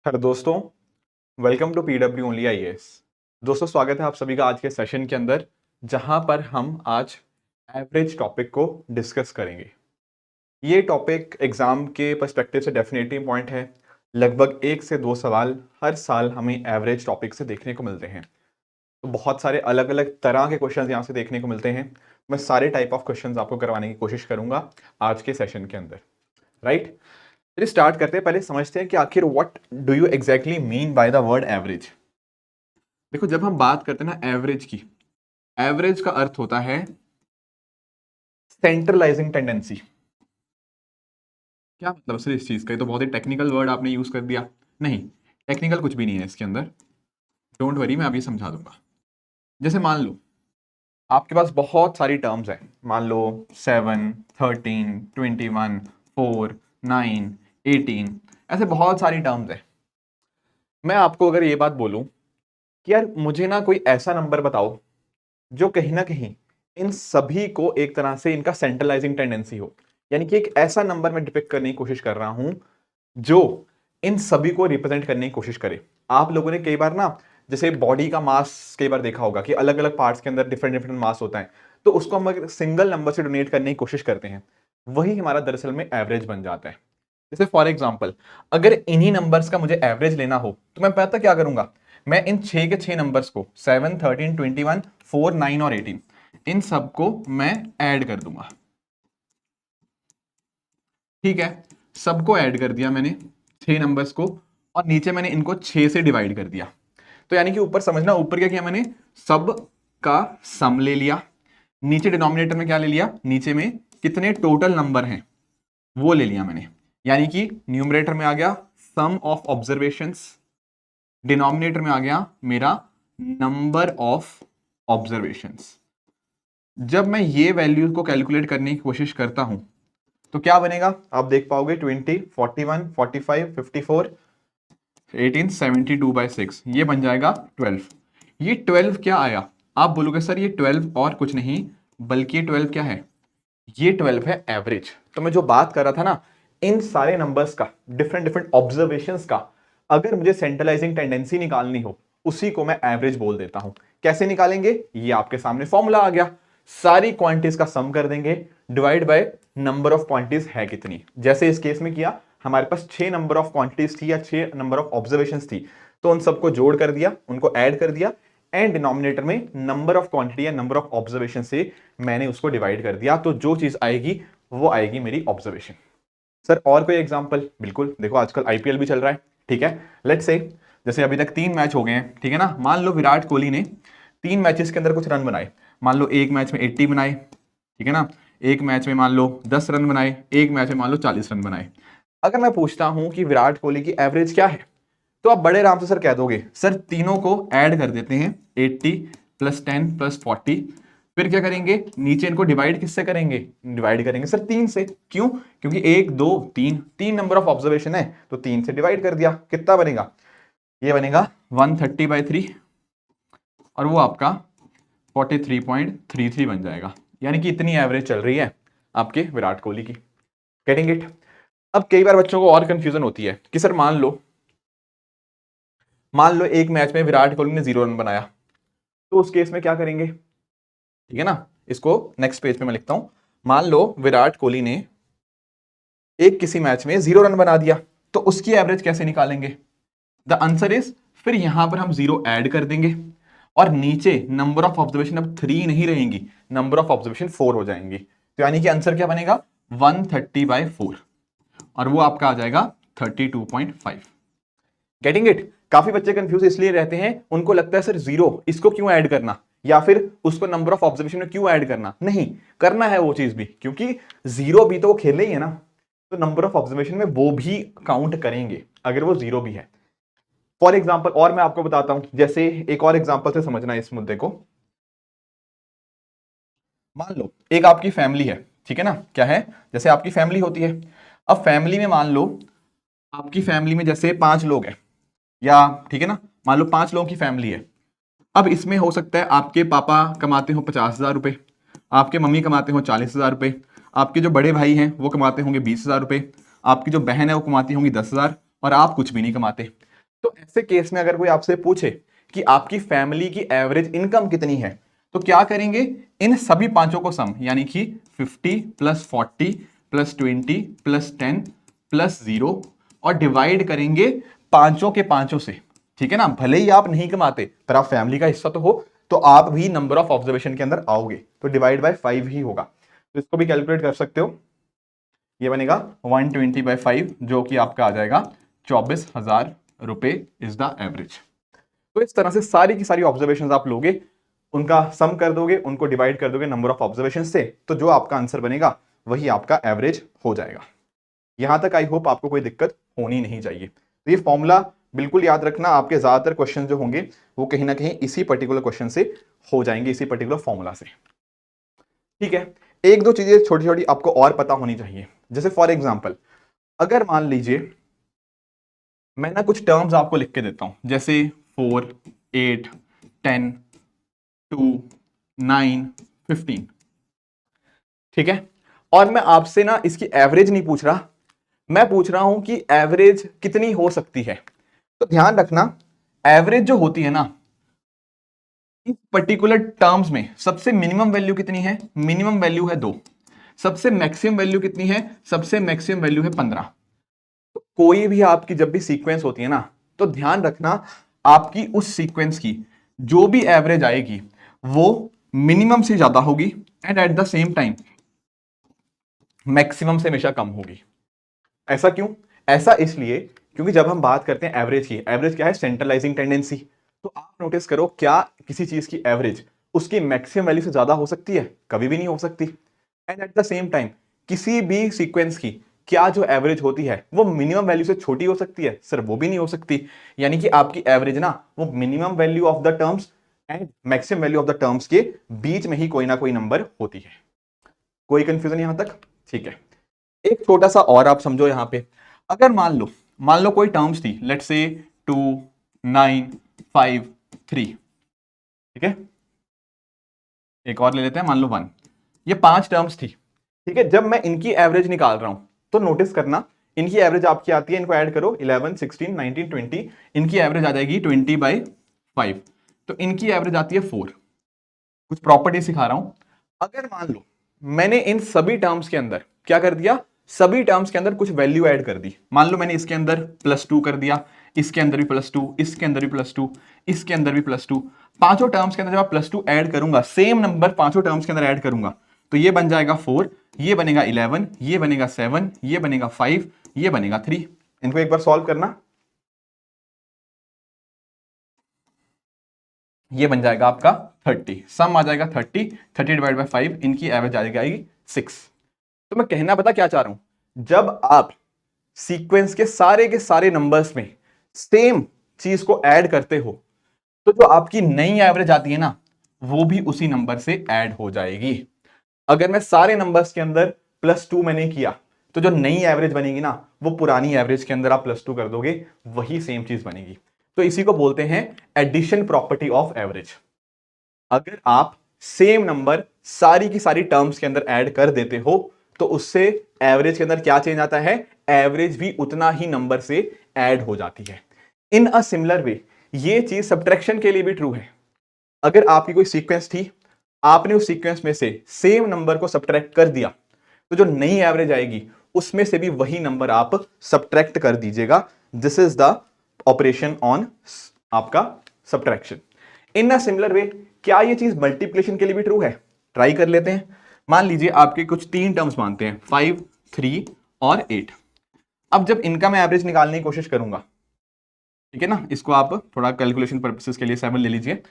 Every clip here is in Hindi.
हेलो दोस्तों, welcome to PW only IAS. दोस्तों, स्वागत है आप सभी का आज के सेशन के अंदर, जहां पर हम आज एवरेज टॉपिक को डिस्कस करेंगे। ये टॉपिक एग्जाम के पर्सपेक्टिव से डेफिनेटली पॉइंट है। लगभग 1 से 2 सवाल हर साल हमें एवरेज टॉपिक से देखने को मिलते हैं। तो बहुत सारे अलग अलग तरह के क्वेश्चंस यहाँ से देखने को मिलते हैं। मैं सारे टाइप ऑफ क्वेश्चंस आपको करवाने की कोशिश करूंगा आज के सेशन के अंदर, राइट। चलिए स्टार्ट करते हैं। पहले समझते हैं कि आखिर what do you exactly mean by the word average. देखो, जब हम बात करते हैं ना एवरेज की, एवरेज का अर्थ होता है सेंट्रलाइजिंग टेंडेंसी। क्या मतलब सर इस चीज का? ये तो बहुत ही टेक्निकल वर्ड आपने यूज कर दिया। नहीं, टेक्निकल कुछ भी नहीं है इसके अंदर। डोंट वरी, मैं अभी समझा दूंगा। जैसे मान लो आपके पास बहुत सारी टर्म्स हैं। मान लो 7, 13, 21, 4, 9, 18, ऐसे बहुत सारी टर्म्स हैं। मैं आपको अगर ये बात बोलूं कि यार मुझे ना कोई ऐसा नंबर बताओ जो कहीं ना कहीं इन सभी को एक तरह से इनका सेंट्रलाइजिंग टेंडेंसी हो, यानी कि एक ऐसा नंबर मैं डिपिक्ट करने की कोशिश कर रहा हूं जो इन सभी को रिप्रेजेंट करने की कोशिश करे। आप लोगों ने कई बार ना, जैसे बॉडी का मास कई बार देखा होगा कि अलग अलग पार्ट्स के अंदर डिफरेंट डिफरेंट मास होता है, तो उसको हम अगर सिंगल नंबर से डोनेट करने की कोशिश करते हैं, वही हमारा दरअसल में एवरेज बन जाता है। जैसे फॉर एग्जाम्पल, अगर इन्हीं नंबर्स का मुझे एवरेज लेना हो तो मैं पता क्या करूंगा, मैं इन 6 के 6 नंबर्स को 7, 13, 21, 4, 9 और 18, इन सबको मैं ऐड कर दूंगा। ठीक है, सबको ऐड कर दिया मैंने 6 नंबर्स को, और नीचे मैंने इनको 6 से डिवाइड कर दिया। तो यानी कि ऊपर समझना, ऊपर क्या किया मैंने, सब का सम ले लिया। नीचे डिनोमिनेटर में क्या ले लिया, नीचे में कितने टोटल नंबर हैं वो ले लिया मैंने। यानी कि न्यूमरेटर में आ गया सम ऑफ ऑब्जर्वेशंस, डिनोमिनेटर में आ गया मेरा नंबर ऑफ ऑब्जर्वेशंस। जब मैं ये वैल्यू को कैलकुलेट करने की कोशिश करता हूं तो क्या बनेगा, आप देख पाओगे 20, 41, 45, 54, 18, 72/6, ये बन जाएगा 12। ये 12 क्या आया? आप बोलोगे सर ये 12 और कुछ नहीं बल्कि ये 12 क्या है, ये 12 है एवरेज। तो मैं जो बात कर रहा था ना, इन सारे नंबर्स का, डिफरेंट डिफरेंट ऑब्जर्वेशंस का, अगर मुझे सेंट्रलाइजिंग टेंडेंसी निकालनी हो, उसी को मैं एवरेज बोल देता हूं। कैसे निकालेंगे? ये आपके सामने फॉर्मूला आ गया। सारी क्वांटिटीज का सम कर देंगे, divide by number of quantities है कितनी। जैसे इस केस में किया, हमारे पास 6 नंबर ऑफ क्वांटिटीज थी या 6 नंबर ऑफ ऑब्जर्वेशंस थी, तो उन सबको जोड़ कर दिया, उनको ऐड कर दिया, एंड डिनोमिनेटर में नंबर ऑफ क्वांटिटी या नंबर ऑफ ऑब्जर्वेशन से मैंने उसको डिवाइड कर दिया। तो जो चीज आएगी वो आएगी मेरी ऑब्जर्वेशन। सर और कोई एग्जांपल? बिल्कुल, देखो आजकल आईपीएल भी चल रहा है, ठीक है। लेट्स से जैसे अभी तक 3 मैच हो गए हैं, ठीक है ना। मान लो विराट कोहली ने 3 मैचेस के अंदर कुछ रन बनाए। मान लो एक मैच में 80 बनाए, ठीक है ना। एक मैच में मान लो 10 रन बनाए, एक मैच में मान लो 40 रन बनाए। अगर मैं पूछता हूं कि विराट कोहली की एवरेज क्या है, तो आप बड़े आराम से सर कह दोगे, सर तीनों को ऐड कर देते हैं, 80 + 10 + 40, फिर क्या करेंगे, नीचे इनको डिवाइड किससे करेंगे, डिवाइड करेंगे सर 3 से। क्यों? क्योंकि 1, 2, 3, 3 नंबर ऑफ ऑब्जर्वेशन है, तो 3 से डिवाइड कर दिया। कितना बनेगा? ये बनेगा 130/3, और वो आपका 43.33 बन जाएगा। यानी कि इतनी एवरेज चल रही है आपके विराट कोहली की। Getting it? अब कई बार बच्चों को और कंफ्यूजन होती है कि सर मान लो एक मैच में विराट कोहली ने 0 रन बनाया, तो उस केस में क्या करेंगे, ठीक है ना। इसको नेक्स्ट पेज पे मैं लिखता हूं। मान लो विराट कोहली ने एक किसी मैच में 0 रन बना दिया, तो उसकी एवरेज कैसे निकालेंगे? द आंसर इज, फिर यहां पर हम 0 ऐड कर देंगे, और नीचे नंबर ऑफ ऑब्जर्वेशन अब 3 नहीं रहेंगी, नंबर ऑफ ऑब्जर्वेशन 4 हो जाएंगी। तो यानी कि आंसर क्या बनेगा, 130/4, और वो आपका आ जाएगा 32.5। Getting it? काफी बच्चे कंफ्यूज इसलिए रहते हैं, उनको लगता है सर 0 इसको क्यों ऐड करना, या फिर उसको नंबर ऑफ ऑब्जर्वेशन में क्यों ऐड करना। नहीं, करना है वो चीज भी, क्योंकि 0 भी तो वो खेले ही है ना, तो नंबर ऑफ ऑब्जर्वेशन में वो भी काउंट करेंगे अगर वो 0 भी है। फॉर एग्जाम्पल, और मैं आपको बताता हूं, जैसे एक और एग्जाम्पल से समझना है इस मुद्दे को। मान लो एक आपकी फैमिली है, ठीक है ना। क्या है? जैसे आपकी फैमिली होती है। अब फैमिली में मान लो आपकी फैमिली में जैसे 5 लोग हैं, या ठीक है ना, मान लो 5 लोगों की फैमिली है। अब इसमें हो सकता है आपके पापा कमाते हो 50,000 रुपए, आपके मम्मी कमाते हो 40,000 रुपए, आपके जो बड़े भाई हैं वो कमाते होंगे 20,000 रुपए, आपकी जो बहन है वो कमाती होंगी 10,000, और आप कुछ भी नहीं कमाते। तो ऐसे केस में अगर कोई आपसे पूछे कि आपकी फैमिली की एवरेज इनकम कितनी है, तो क्या करेंगे, इन सभी पांचों को सम, यानी कि 50 प्लस 40 प्लस 20 प्लस 10 प्लस 0 और डिवाइड करेंगे पांचों के पांचों से। ठीक है ना, भले ही आप नहीं कमाते पर आप फैमिली का हिस्सा तो हो, तो आप भी नंबर ऑफ ऑब्जर्वेशन के अंदर आओगे, तो डिवाइड बाय 5 ही होगा। तो इसको भी कैलकुलेट कर सकते हो, ये बनेगा 120/5 जो कि आपका आ जाएगा 24,000 रुपए इज द एवरेज। तो इस तरह से सारी की सारी ऑब्जर्वेशंस आप लोगे, उनका सम कर दोगे, उनको डिवाइड कर दोगे नंबर ऑफ ऑब्जर्वेशन से, तो जो आपका आंसर बनेगा वही आपका एवरेज हो जाएगा। यहां तक आई होप आपको कोई दिक्कत होनी नहीं चाहिए। तो ये फॉर्मूला बिल्कुल याद रखना, आपके ज्यादातर क्वेश्चन जो होंगे वो कहीं ना कहीं इसी पर्टिकुलर क्वेश्चन से हो जाएंगे, इसी पर्टिकुलर फॉर्मूला से। ठीक है, एक दो चीजें छोटी छोटी आपको और पता होनी चाहिए। जैसे फॉर एग्जाम्पल, अगर मान लीजिए मैं ना कुछ टर्म्स आपको लिख के देता हूं, जैसे 4, 8, 10, 2, 9, 15। ठीक है, और मैं आपसे ना इसकी एवरेज नहीं पूछ रहा, मैं पूछ रहा हूं कि एवरेज कितनी हो सकती है। तो ध्यान रखना, एवरेज जो होती है ना, इस पर्टिकुलर टर्म्स में सबसे मिनिमम वैल्यू कितनी है, मिनिमम वैल्यू है 2। सबसे मैक्सिमम वैल्यू कितनी है, सबसे मैक्सिमम वैल्यू है 15। तो कोई भी आपकी जब भी सीक्वेंस होती है ना, तो ध्यान रखना आपकी उस सीक्वेंस की जो भी एवरेज आएगी वो मिनिमम से ज्यादा होगी and at the same time maximum से हमेशा कम होगी। ऐसा क्यों? ऐसा इसलिए क्योंकि जब हम बात करते हैं एवरेज की, एवरेज क्या है, सेंट्रलाइजिंग टेंडेंसी। तो आप नोटिस करो, क्या किसी चीज की एवरेज उसकी मैक्सिमम वैल्यू से ज्यादा हो सकती है? कभी भी नहीं हो सकती। And at the same time किसी भी सीक्वेंस की क्या जो एवरेज होती है वो मिनिमम वैल्यू से छोटी हो सकती है? सर वो भी नहीं हो सकती। यानी कि आपकी एवरेज ना वो minimum value of the terms and maximum value of the terms के बीच में ही कोई ना कोई नंबर होती है। कोई कंफ्यूजन यहां तक? ठीक है, एक छोटा सा और आप समझो यहां पे। अगर मान लो कोई टर्म्स थी, लेट्स से 2, 9, 5, 3। ठीक है, एक और ले लेते हैं, मान लो 1। ये 5 टर्म्स थी। ठीक है, जब मैं इनकी एवरेज निकाल रहा हूं तो नोटिस करना, इनकी एवरेज आपकी आती है, इनको ऐड करो, 11, 16, 19, 20, इनकी एवरेज आ जाएगी 20/5। तो इनकी एवरेज आती है 4। कुछ प्रॉपर्टी सिखा रहा हूं। अगर मान लो मैंने इन सभी टर्म्स के अंदर क्या कर दिया, सभी टर्म्स के अंदर कुछ वैल्यू ऐड कर दी। मान लो मैंने इसके अंदर +2 कर दिया, इसके अंदर भी +2, इसके अंदर भी +2, इसके अंदर भी +2। पांचों टर्म्स के अंदर जब +2 ऐड करूंगा, सेम नंबर पांचों टर्म्स के अंदर ऐड करूंगा, तो ये बन जाएगा 4, ये बनेगा 11, ये बनेगा 7, ये बनेगा 5, ये बनेगा 3। इनको एक बार सॉल्व करना, ये बन जाएगा आपका 30, सम आ जाएगा 30, 30/5, इनकी एवरेज आ जाएगी 6। तो मैं कहना पता क्या चाह रहा हूं, जब आप सीक्वेंस के सारे नंबर्स में सेम चीज को ऐड करते हो, तो जो आपकी नई एवरेज आती है ना, वो भी उसी नंबर से ऐड हो जाएगी। अगर मैं सारे नंबर्स के अंदर +2 मैंने किया, तो जो नई एवरेज बनेगी ना, वो पुरानी एवरेज के अंदर आप +2 कर दोगे, वही सेम चीज बनेगी। तो इसी को बोलते हैं एडिशन प्रॉपर्टी ऑफ एवरेज। अगर आप सेम नंबर सारी की सारी टर्म्स के अंदर ऐड कर देते हो, तो उससे एवरेज के अंदर क्या चेंज आता है, एवरेज भी उतना ही नंबर से ऐड हो जाती है। इन अ सिमिलर वे ये चीज सब्ट्रैक्शन के लिए भी ट्रू है। अगर आपकी कोई सीक्वेंस थी, आपने उस सीक्वेंस में से सेम नंबर को सब्ट्रैक्ट कर दिया, तो जो नई एवरेज आएगी उसमें से भी वही नंबर आप सब्ट्रैक्ट कर दीजिएगा। This is the operation on आपका subtraction. In a similar way क्या ये चीज मल्टीप्लिकेशन के लिए भी ट्रू है? ट्राई कर लेते हैं। मान लीजिए आपके कुछ 3 टर्म्स मानते हैं, 5, 3 और 8। अब जब इनका मैं एवरेज निकालने की कोशिश करूंगा, ठीक है ना, इसको आप थोड़ा कैलकुलेशन पर्पसेस के लिए 7 ले लीजिए।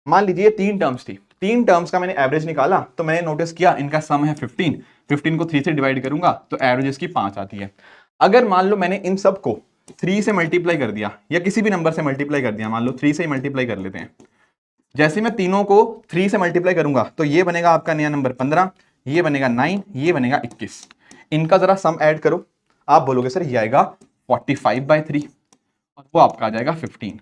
मान लीजिए 3 टर्म्स थी, 3 टर्म्स का मैंने एवरेज निकाला, तो मैंने नोटिस किया इनका सम है 15। 15 को 3 से डिवाइड करूंगा तो एवरेज इसकी 5 आती है। अगर मान लो मैंने इन सब को 3 से मल्टीप्लाई कर दिया, या किसी भी नंबर से मल्टीप्लाई कर दिया, मान लो 3 से ही मल्टीप्लाई कर लेते हैं। जैसे मैं तीनों को 3 से मल्टीप्लाई करूंगा, तो ये बनेगा आपका नया नंबर 15, ये बनेगा 9, ये बनेगा 21। इनका जरा सम ऐड करो, आप बोलोगे सर ये आएगा 45/3 और वो आपका आ जाएगा 15।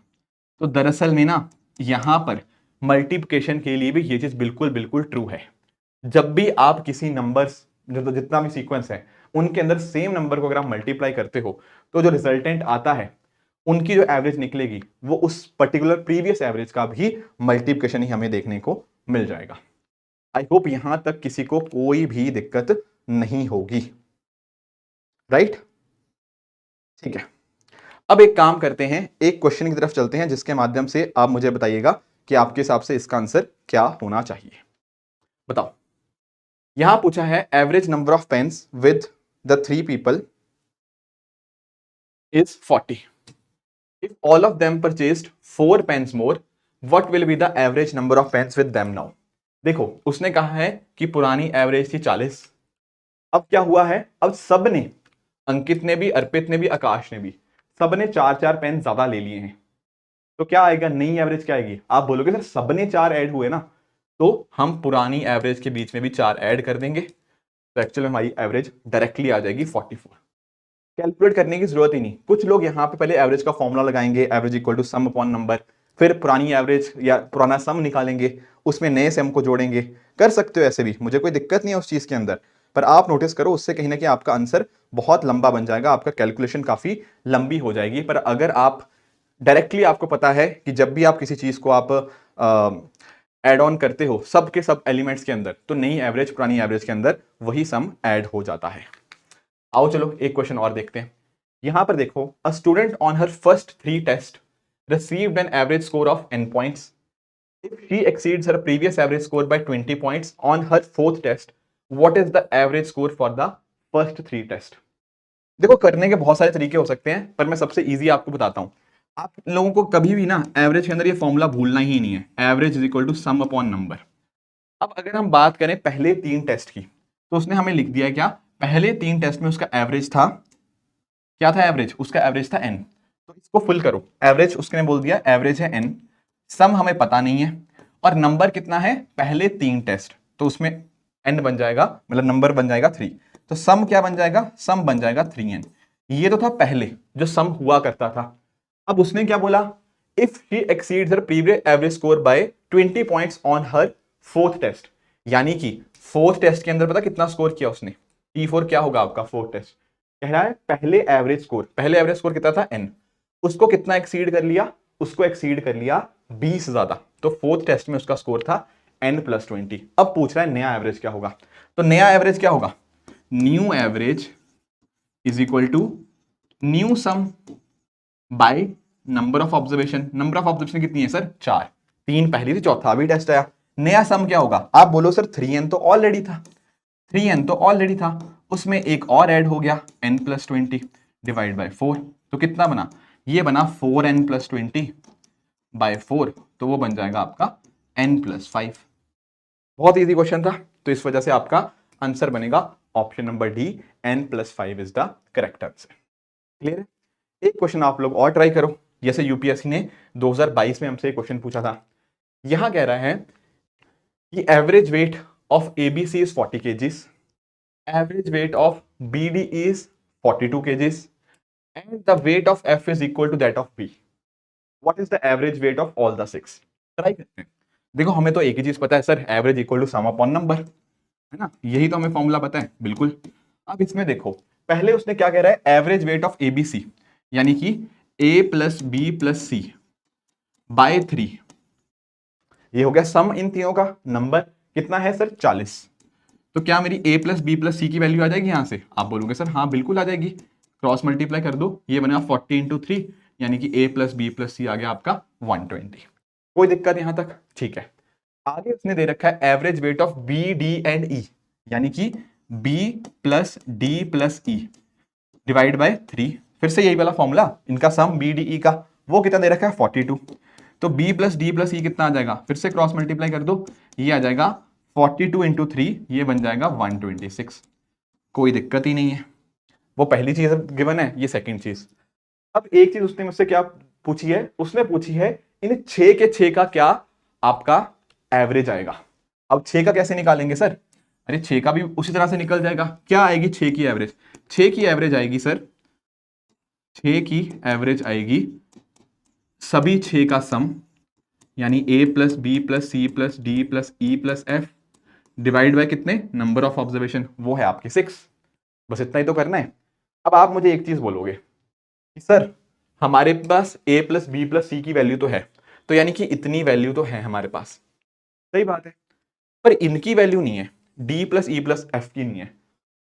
तो दरअसल में ना यहां पर मल्टीप्लिकेशन के लिए भी ये चीज बिल्कुल बिल्कुल ट्रू है। जब भी आप किसी नंबर्स जो जितना भी सीक्वेंस है उनके अंदर सेम नंबर को अगर आप मल्टीप्लाई करते हो, तो जो रिजल्टेंट आता है उनकी जो एवरेज निकलेगी वो उस पर्टिकुलर प्रीवियस एवरेज का भी मल्टीप्लिकेशन ही हमें देखने को मिल जाएगा। आई होप यहां तक किसी को कोई भी दिक्कत नहीं होगी, राइट? ठीक है, अब एक काम करते हैं, एक क्वेश्चन की तरफ चलते हैं जिसके माध्यम से आप मुझे बताइएगा कि आपके हिसाब से इसका आंसर क्या होना चाहिए। बताओ, यहां पूछा है average number of pens with the 3 people is 40। If all of them purchased 4 pens more, what will be the average number of pens with them now? देखो, उसने कहा है कि पुरानी एवरेज थी 40। अब क्या हुआ है, अब सब ने, अंकित ने भी, अर्पित ने भी, आकाश ने भी, सब ने 4-4 पेन ज्यादा ले लिए हैं। तो क्या आएगा, नई एवरेज क्या आएगी? आप बोलोगे सर सब ने 4 ऐड हुए ना, तो हम पुरानी एवरेज के बीच में भी 4 ऐड कर देंगे, तो एक्चुअली हमारी एवरेज डायरेक्टली आ जाएगी 44। कैलकुलेट करने की जरूरत ही नहीं। कुछ लोग यहाँ पे पहले एवरेज का फॉर्मूला लगाएंगे, average equal to sum upon number, फिर पुरानी एवरेज या पुराना सम निकालेंगे, उसमें नए सम को जोड़ेंगे। कर सकते हो ऐसे भी, मुझे कोई दिक्कत नहीं है उस चीज के अंदर, पर आप नोटिस करो उससे कहीं ना कहीं आपका आंसर बहुत लंबा बन जाएगा, आपका कैलकुलेशन काफी लंबी हो जाएगी। पर अगर आप डायरेक्टली, आपको पता है कि जब भी आप किसी चीज को आप एड ऑन करते हो सब के सब एलिमेंट्स के अंदर, तो नई एवरेज पुरानी एवरेज के अंदर वही सम ऐड हो जाता है। आओ चलो एक क्वेश्चन और देखते हैं। यहां पर देखो, a student on her first 3 test received an average score of n points. If she exceeds her previous average score by 20 points on her 4th test, what is the average score for the first 3 test? देखो, करने के बहुत सारे तरीके हो सकते हैं, पर मैं सबसे इजी आपको बताता हूं। आप लोगों को कभी भी ना एवरेज के अंदर ये फॉर्मूला भूलना ही नहीं है, average is equal to sum upon number. अब अगर हम बात करें पहले 3 टेस्ट की, तो उसने हमें लिख दिया क्या, पहले 3 टेस्ट में उसका एवरेज था, क्या था एवरेज, उसका एवरेज था n। तो इसको फुल करो, एवरेज उसने बोल दिया एवरेज है n, सम हमें पता नहीं है, और नंबर कितना है, पहले 3 टेस्ट, तो उसमें n बन जाएगा, मतलब नंबर बन जाएगा 3। तो सम क्या बन जाएगा, सम बन जाएगा 3n। ये तो था पहले जो सम हुआ करता था। अब उसने क्या बोला, if she exceeds her previous average score by 20 points on her 4th test, यानी कि 4th टेस्ट के अंदर पता कितना स्कोर किया उसने, T4 क्या होगा आपका 4th टेस्ट, कह रहा है पहले एवरेज स्कोर, पहले एवरेज स्कोर कितना था n, उसको कितना एक्सीड कर लिया, उसको एक्सीड कर लिया 20 ज्यादा, तो 4th टेस्ट में उसका स्कोर था n+20। अब पूछ रहा है नया एवरेज क्या होगा, तो नया एवरेज क्या होगा, new average is equal to new sum by number of observation. Number of observation कितनी है सर, 4, 3 पहली थी, चौथा भी टेस्ट आया। नया सम क्या होगा, आप बोलो सर 3n तो ऑलरेडी था, 3n तो ऑलरेडी था, उसमें एक और ऐड हो गया n+20 डिवाइड बाय 4, तो कितना बना, ये बना 4n+20 बाय 4, तो वो बन जाएगा आपका n+5। बहुत इजी क्वेश्चन था, तो इस वजह से आपका आंसर बनेगा option number D, n+5 is the correct answer. Clear है? एक क्वेश्चन आप लोग और ट्राई करो, जैसे यूपीएससी ने 2022 में हमसे एक क्वेश्चन पूछा था। यहां कह रहा है कि average weight of ABC is 40 kgs, average weight of BD is 42 kgs and the weight of F is equal to that of B. What is the average weight of all the 6? Try करते हैं। देखो, हमें तो एक ही चीज पता है sir, average equal to sum upon number, है ना, यही तो हमें फॉर्मूला पता है बिल्कुल। अब इसमें देखो, पहले उसने क्या कह रहा है, एवरेज वेट ऑफ एबीसी, यानी कि A+B+C बाय 3, ये हो गया सम इन तीनों का, नंबर कितना है सर 40। तो क्या मेरी A+B+C की वैल्यू आ जाएगी यहां से, आप बोलोगे सर हाँ बिल्कुल आ जाएगी, क्रॉस मल्टीप्लाई कर दो, ये बनेगा 40 × 3, यानी कि A+B+C आ गया आपका 120। कोई दिक्कत यहां तक, ठीक है। आगे उसने दे रखा है average weight of B, D and E, यानी कि B+D+E डिवाइड बाय 3, फिर से यही वाला फॉर्मूला, इनका सम BDE का, वो कितना दे रखा है 42। तो B+D+E कितना आ जाएगा, फिर से क्रॉस मल्टीप्लाई कर दो, ये आ जाएगा 42 × 3, ये बन जाएगा 126। कोई दिक्कत ही नहीं है, वो पहली चीज गिवन है, ये सेकंड चीज। अब एक चीज उसने मुझसे क्या पूछी है, उसने पूछी है इन 6 के 6 का क्या आपका एवरेज आएगा। अब 6 का कैसे निकालेंगे सर, अरे 6 का भी उसी तरह से निकल जाएगा। क्या आएगी 6 की एवरेज, 6 की एवरेज आएगी सर, 6 की एवरेज आएगी सभी 6 का सम, यानी A+B+C+D+E+F डिवाइड बाय कितने, नंबर ऑफ ऑब्जर्वेशन, वो है आपके 6। बस इतना ही तो करना है। अब आप मुझे एक चीज बोलोगे कि सर हमारे पास a plus B plus C की वैल्यू तो है, तो यानी कि इतनी वैल्यू तो है हमारे पास, सही बात है, पर इनकी वैल्यू नहीं है, d plus E plus F की नहीं है।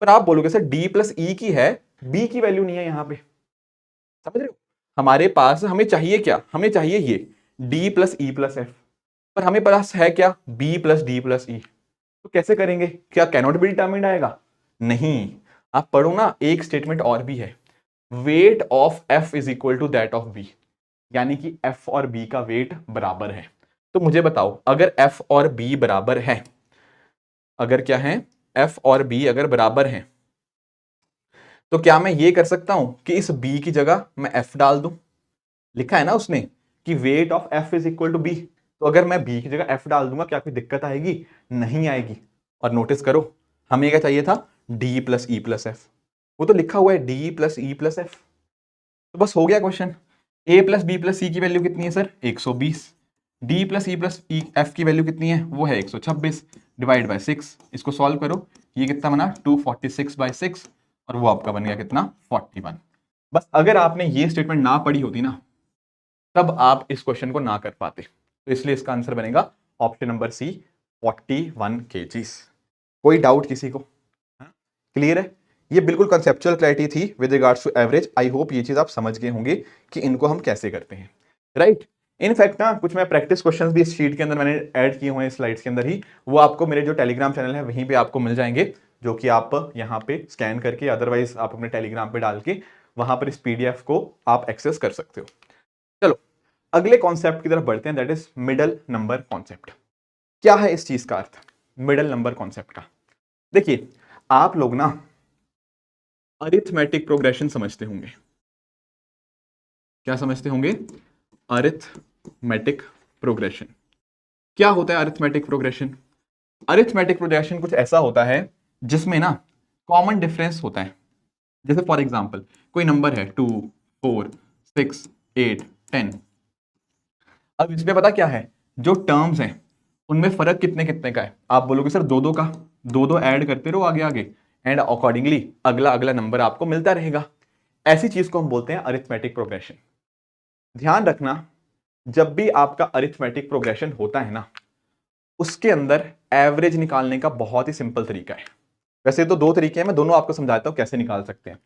पर आप बोलोगे सर d प्लस ई की है, b की वैल्यू नहीं है यहां पे, समझ रहे हो? हमारे पास हमें चाहिए क्या, हमें चाहिए ये d plus E plus F, पर हमें पास है क्या b प्लस डी प्लस ई। तो कैसे करेंगे, क्या कैनॉट बी डिटरमिन्ड आएगा? नहीं, आप पढ़ो ना, एक स्टेटमेंट और भी है, weight of f is equal to that of b, यानी कि f और b का वेट बराबर है। तो मुझे बताओ, अगर f और b बराबर है, अगर क्या है, f और b अगर बराबर हैं, तो क्या मैं ये कर सकता हूं कि इस b की जगह मैं f डाल दूं? लिखा है ना उसने कि weight of f is equal to b, तो अगर मैं b की जगह f डाल दूंगा क्या कोई दिक्कत आएगी? नहीं आएगी। और नोटिस करो, हमें क्या चाहिए था, d plus E plus F, वो तो लिखा हुआ है d plus E plus F. तो बस हो गया question. a plus B plus C की वैल्यू कितनी है sir, 120। d plus E plus F की वैल्यू कितनी है, वो है 126, डिवाइड बाय 6, इसको सॉल्व करो, ये कितना बना 246 बाय 6, और वो आपका बन गया कितना 41। बस अगर आपने ये स्टेटमेंट ना पढ़ी होती ना, तब आप इस क्वेश्चन को ना कर पाते, तो इसलिए इसका आंसर बनेगा ऑप्शन नंबर सी, 41 kgs। कोई डाउट किसी को? क्लियर है? ये बिल्कुल कंसेप्चुअल क्लैरिटी थी with regards to average. I hope ये चीज आप समझ गए होंगे कि इनको हम कैसे करते हैं, राइट? इनफैक्ट ना कुछ मैं प्रैक्टिस क्वेश्चंस भी इस शीट के अंदर मैंने ऐड किए हुए हैं, स्लाइड्स के अंदर ही, वो आपको मेरे जो टेलीग्राम चैनल है वहीं पे आपको मिल जाएंगे, जो कि आप यहाँ पे स्कैन करके, अदरवाइज आप अपने टेलीग्राम पे डाल के वहां पर इस पीडीएफ को आप एक्सेस कर सकते हो। चलो अगले कॉन्सेप्ट की तरफ बढ़ते हैं, that is middle number concept. क्या है इस चीज का अर्थ, मिडल नंबर कॉन्सेप्ट का? देखिए, आप लोग ना अरिथमेटिक प्रोग्रेशन समझते होंगे। क्या समझते होंगे? Arithmetic progression. क्या होता है अरिथमेटिक प्रोग्रेशन? अरिथमेटिक प्रोग्रेशन कुछ ऐसा होता है जिसमें ना कॉमन डिफरेंस होता है। जैसे फॉर एग्जांपल कोई नंबर है 2, 4, 6, 8, 10। अब इसमें पता क्या है, जो टर्म्स हैं उनमें फर्क कितने कितने का है? आप बोलोगे सर दो दो का, दो दो ऐड करते रहो आगे आगे, एंड अकॉर्डिंगली अगला अगला नंबर आपको मिलता रहेगा। ऐसी चीज को हम बोलते हैं अरिथमेटिक प्रोग्रेशन। ध्यान रखना, जब भी आपका अरिथमेटिक प्रोग्रेशन होता है ना, उसके अंदर एवरेज निकालने का बहुत ही सिंपल तरीका है। वैसे तो दो तरीके हैं, मैं दोनों आपको समझाता हूं कैसे निकाल सकते हैं।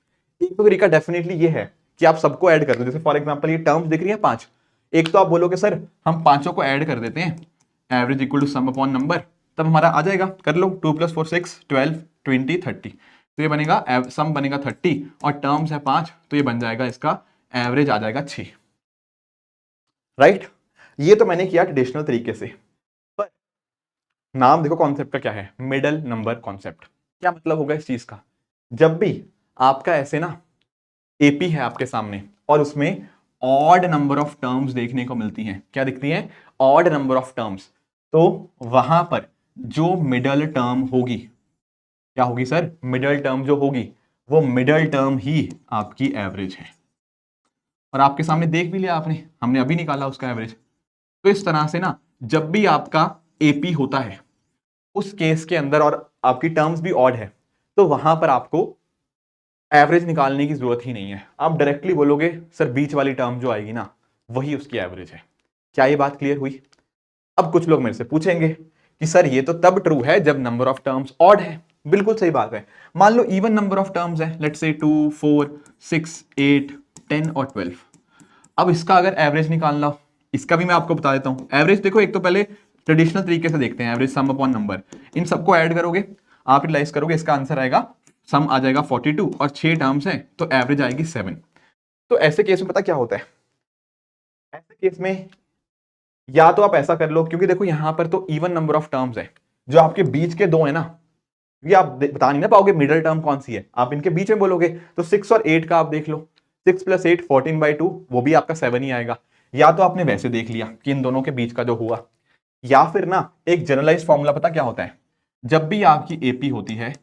एक तो तरीका डेफिनेटली ये है कि आप सबको ऐड कर दो, जैसे फॉर एग्जांपल ये टर्म्स दिख रही है 5, एक तो आप बोलोगे सर हम पांचों को ऐड कर देते हैं, average equal to sum upon number, तब हमारा आ जाएगा, कर लो 2 + 4 6, 12 20 30, तो ये बनेगा सम बनेगा 30, और टर्म्स है 5, तो ये बन जाएगा इसका एवरेज आ जाएगा 6, राइट? ये तो मैंने किया ट्रेडिशनल तरीके से, पर नाम देखो कॉन्सेप्ट का क्या है, मिडल नंबर कॉन्सेप्ट। क्या मतलब होगा इस चीज का? जब भी आपका ऐसे ना एपी है आपके सामने और उसमें ऑड नंबर ऑफ टर्म्स देखने को मिलती हैं, क्या दिखती हैं? ऑड नंबर ऑफ टर्म्स, तो वहां पर जो मिडल टर्म होगी, क्या होगी सर? मिडल टर्म जो होगी, वो मिडल टर्म ही आपकी एवरेज है। और आपके सामने देख भी लिया आपने, हमने अभी निकाला उसका एवरेज। तो इस तरह से ना जब भी आपका एपी होता है उस केस के अंदर और आपकी टर्म्स भी ऑड है, तो वहां पर आपको एवरेज निकालने की जरूरत ही नहीं है। आप डायरेक्टली बोलोगे सर बीच वाली टर्म जो आएगी ना वही उसकी एवरेज है। क्या ये बात क्लियर हुई? अब कुछ लोग मेरे से पूछेंगे कि सर ये तो तब ट्रू है जब नंबर ऑफ टर्म्स ऑड है। बिल्कुल सही बात है। मान लो इवन नंबर ऑफ टर्म्स है, लेट्स से 2, 4, 6, 8, 10 और 12। अब इसका अगर एवरेज निकालना हो, इसका भी मैं आपको बता देता हूं। एवरेज देखो, एक तो पहले ट्रेडिशनल तरीके से देखते हैं, एवरेज सम अपॉन नंबर। इन सबको ऐड करोगे, आप रियलाइज करोगे इसका आंसर आएगा, सम आ जाएगा 42, और 6 टर्म्स हैं तो एवरेज आएगी 7। तो ऐसे केस में पता क्या होता है, ऐसे केस में या तो आप ऐसा कर लो, क्योंकि देखो यहां पर तो इवन नंबर ऑफ टर्म्स है, जो आपके बीच के दो है ना, क्योंकि आप बता नहीं ना पाओगे मिडिल टर्म कौन सी है, आप इनके बीच में बोलोगे, तो 6 और 8 का आप देख लो, 6 + 8 14/2, वो भी आपका 7 ही आएगा। या तो आपने वैसे देख लिया कि इन दोनों के बीच का जो हुआ, या फिर ना एक जनरलाइज फॉर्मूला पता क्या होता है, जब भी आपकी एपी होती है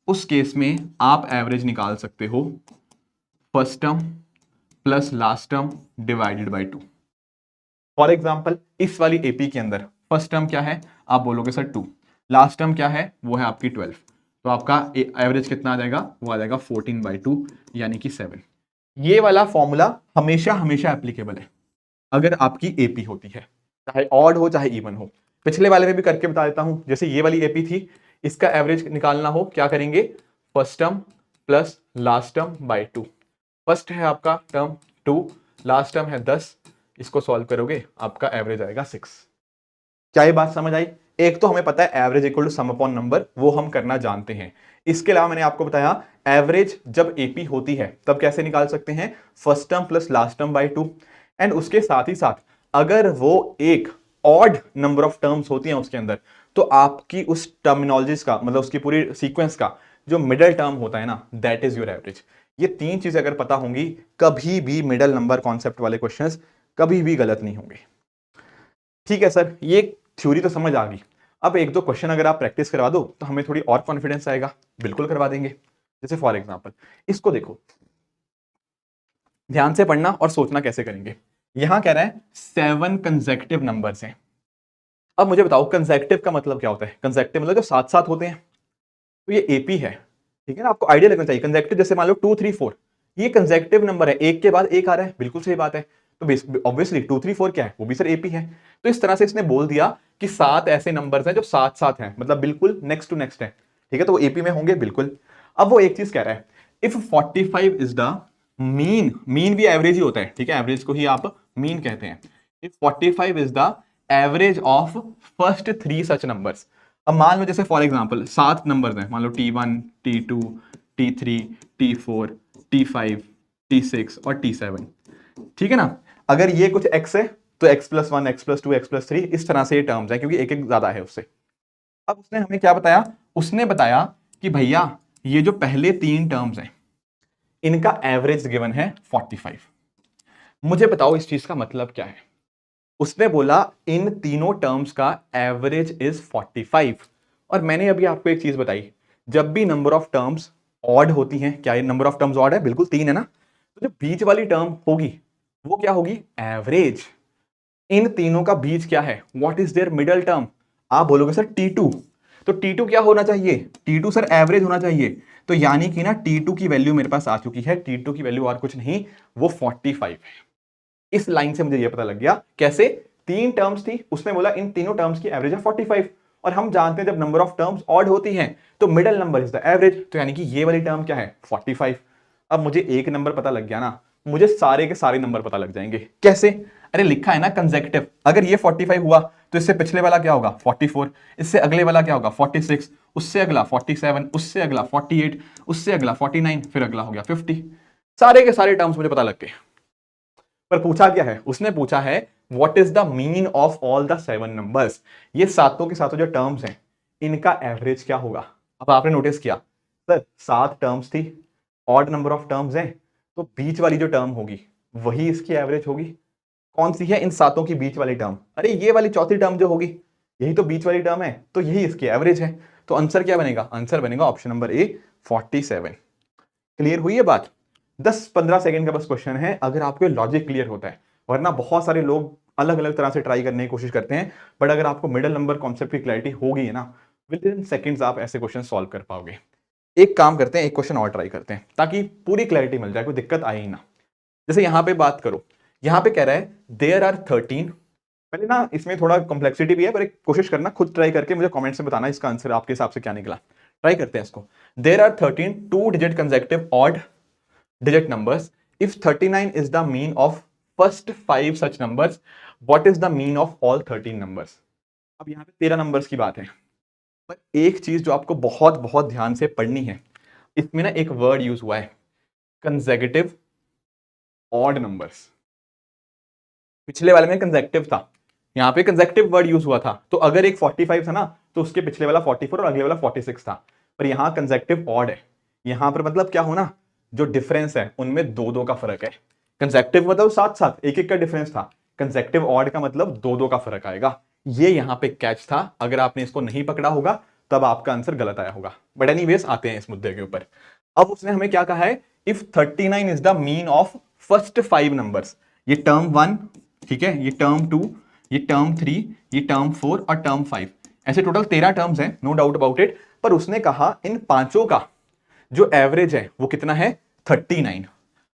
उस केस में आप एवरेज निकाल सकते हो first term plus last term divided by 2। For example इस वाली एपी के अंदर फर्स्ट टर्म क्या है, आप बोलोगे सर 2, लास्ट टर्म क्या है, वो है आपकी 12, तो आपका एवरेज कितना आ जाएगा, वो आ जाएगा 14/2 यानी कि 7। ये वाला फॉर्मूला हमेशा हमेशा एप्लीकेबल है अगर आपकी एपी होती है, चाहे ऑड हो चाहे इवन हो। पिछले वाले में भी करके बता देता हूं, जैसे ये वाली एपी थी, इसका एवरेज निकालना हो क्या करेंगे, first term plus last term by 2। First है आपका टर्म 2, लास्ट टर्म है 10, इसको सॉल्व करोगे आपका एवरेज आएगा 6। क्या ये बात समझ आई? एक तो हमें पता है average equal to sum upon number, वो हम करना जानते हैं। इसके अलावा मैंने आपको बताया एवरेज जब एपी होती है तब कैसे निकाल सकते हैं, first term plus last term by 2। And उसके साथ ही साथ अगर वो एक ऑड नंबर ऑफ टर्म्स होती हैं उसके अंदर, तो आपकी उस टर्मिनोलॉजीज का मतलब उसकी पूरी सीक्वेंस का जो मिडल टर्म होता है ना, दैट इज योर एवरेज। ये तीन चीजें अगर पता होंगी, कभी भी मिडल नंबर कॉन्सेप्ट वाले क्वेश्चंस कभी भी गलत नहीं होंगे। ठीक है सर, ये थ्योरी तो समझ आ गई। अब एक दो क्वेश्चन अगर आप प्रैक्टिस करवा दो तो हमें थोड़ी और कॉन्फिडेंस आएगा। बिल्कुल करवा देंगे। जैसे फॉर एग्जांपल इसको देखो, ध्यान से पढ़ना और सोचना कैसे करेंगे। यहां कह रहा है 7 कंसेक्टिव नंबर्स हैं। अब मुझे बताओ कंसेक्टिव का मतलब क्या होता है? कंसेक्टिव मतलब जो साथ साथ होते हैं। तो ये एपी है, ठीक है ना, आपको आइडिया लगना चाहिए। कंसेक्टिव जैसे मान लो 2 3 4, ये कंसेक्टिव नंबर है, एक के बाद एक आ रहा है, बिल्कुल सही बात है। तो ऑब्वियसली 2 3 4 क्या है, वो भी सर एपी है। तो इस तरह से इसने बोल दिया कि 7 ऐसे नंबर्स हैं जो साथ साथ हैं, मतलब बिल्कुल नेक्स्ट टू नेक्स्ट है, ठीक है, तो वो एपी में होंगे बिल्कुल। अब वो एक चीज कह रहा है, if 45 is the mean, mean भी एवरेज ही होता है, ठीक है, एवरेज को ही आप मीन कहते हैं। If 45 is the average of first 3 such numbers. अब मान लो जैसे फॉर एग्जांपल 7 नंबर्स हैं, मान लो T1 T2 T3 T4 T5 T6 और T7, ठीक है ना। अगर ये कुछ x है तो x+1 x+2 x+3 इस तरह से ये टर्म्स है, क्योंकि एक एक ज्यादा है उससे। अब उसने हमें क्या बताया, उसने बताया कि भैया ये जो पहले 3 टर्म्स हैं इनका एवरेज गिवन है 45। मुझे बताओ इस चीज का मतलब क्या है। उसने बोला इन तीनों टर्म्स का एवरेज इज 45। और मैंने अभी आपको एक चीज बताई, जब भी नंबर ऑफ टर्म्स ऑड होती हैं, क्या ये नंबर ऑफ टर्म्स ऑड है? बिल्कुल 3 है ना। तो जो बीच वाली टर्म होगी वो क्या होगी, एवरेज। इन तीनों का बीच क्या है, what is their middle term? आप बोलोगे सर T2, तो T2 क्या होना चाहिए, T2 सर एवरेज होना चाहिए। तो यानी कि ना T2 की वैल्यू मेरे पास आ चुकी है, T2 की वैल्यू और कुछ नहीं, वो 45 है। इस लाइन से मुझे ये पता लग गया कैसे, 3 टर्म्स थी, उसने बोला इन तीनों टर्म्स की एवरेज है 45। और हम जानते हैं जब नंबर ऑफ टर्म्स ऑड होती हैं तो middle number is the average, तो यानी कि ये वाली टर्म क्या है, 45। अब मुझे एक नंबर पता लग गया ना, मुझे सारे के सारे नंबर पता लग जाएंगे। कैसे? अरे लिखा है ना कंसेक्टिव, अगर ये 45 हुआ तो इससे पिछले वाला क्या होगा 44, इससे अगले वाला क्या होगा 46, उससे अगला 47, उससे अगला 48, उससे अगला 49, फिर अगला हो गया 50। सारे के सारे टर्म्स मुझे पता लग गए। पर पूछा क्या है, उसने पूछा है what is the mean of all the 7 numbers. ये सातों के सातों जो टर्म्स हैं इनका एवरेज क्या होगा। अब आपने नोटिस किया सर 7 टर्म्स थी, ऑड नंबर ऑफ टर्म्स हैं, तो बीच वाली जो टर्म होगी वही इसकी एवरेज होगी। कौन सी है इन सातों की बीच वाली टर्म? अरे ये वाली चौथी टर्म जो होगी, यही तो बीच वाली टर्म है, तो यही इसकी एवरेज है। तो आंसर क्या बनेगा, आंसर बनेगा ऑप्शन नंबर ए 47। क्लियर हुई है बात? 10-15 सेकंड का बस क्वेश्चन है, अगर आपको लॉजिक क्लियर होता है। वरना बहुत सारे लोग अलग अलग तरह से ट्राई करने की कोशिश करते हैं, बट अगर आपको मिडिल नंबर कॉन्सेप्ट की क्लैरिटी हो गई है ना, विद इन सेकंड्स आप ऐसे क्वेश्चन सॉल्व कर पाओगे। एक काम करते हैं, एक क्वेश्चन और ट्राई करते हैं ताकि पूरी क्लैरिटी मिल जाए, कोई दिक्कत आए ही ना। जैसे यहां पे बात करो, यहां पे कह रहा है देयर आर 13। पहले ना इसमें थोड़ा कॉम्प्लेक्सिटी भी है, पर एक कोशिश करना खुद ट्राई करके मुझे कमेंट्स में बताना इसका आंसर आपके हिसाब से क्या निकला। ट्राई करते हैं इसको। There are 13 two digit consecutive odd digit numbers. If 39 is the mean of first 5 such numbers, what is the mean of all 13 numbers? अब यहां पे 13 नंबर्स की बात है, पर एक चीज जो आपको बहुत बहुत ध्यान से पढ़नी है, इसमें ना एक वर्ड यूज हुआ है, कंसेक्यूटिव ऑड नंबर्स। पिछले वाले में कंसेक्टिव था, यहां पे कंसेक्टिव वर्ड यूज हुआ था। तो अगर एक 45 था ना, तो उसके पिछले वाला 44 और अगले वाला 46 था। पर यहां कंसेक्टिव ऑड है, यहां पर मतलब क्या होना, जो डिफरेंस है उनमें दो दो का फर्क है। कंसेक्टिव मतलब साथ साथ एक एक का डिफरेंस था, कंसेक्टिव ऑड का मतलब दो दो का फर्क आएगा। ये यहां पे कैच था, अगर आपने इसको नहीं पकड़ा होगा तब आपका आंसर गलत आया होगा। बट एनीवेज आते हैं इस मुद्दे के ऊपर। अब उसने हमें क्या कहा है, if 39 is the mean of first 5 numbers, ये टर्म 1, ठीक है, ये टर्म 2, ये टर्म 3, ये टर्म 4 और टर्म 5, ऐसे टोटल 13 टर्म्स हैं, नो डाउट अबाउट इट। पर उसने कहा इन पांचों का जो एवरेज है वो कितना है 39।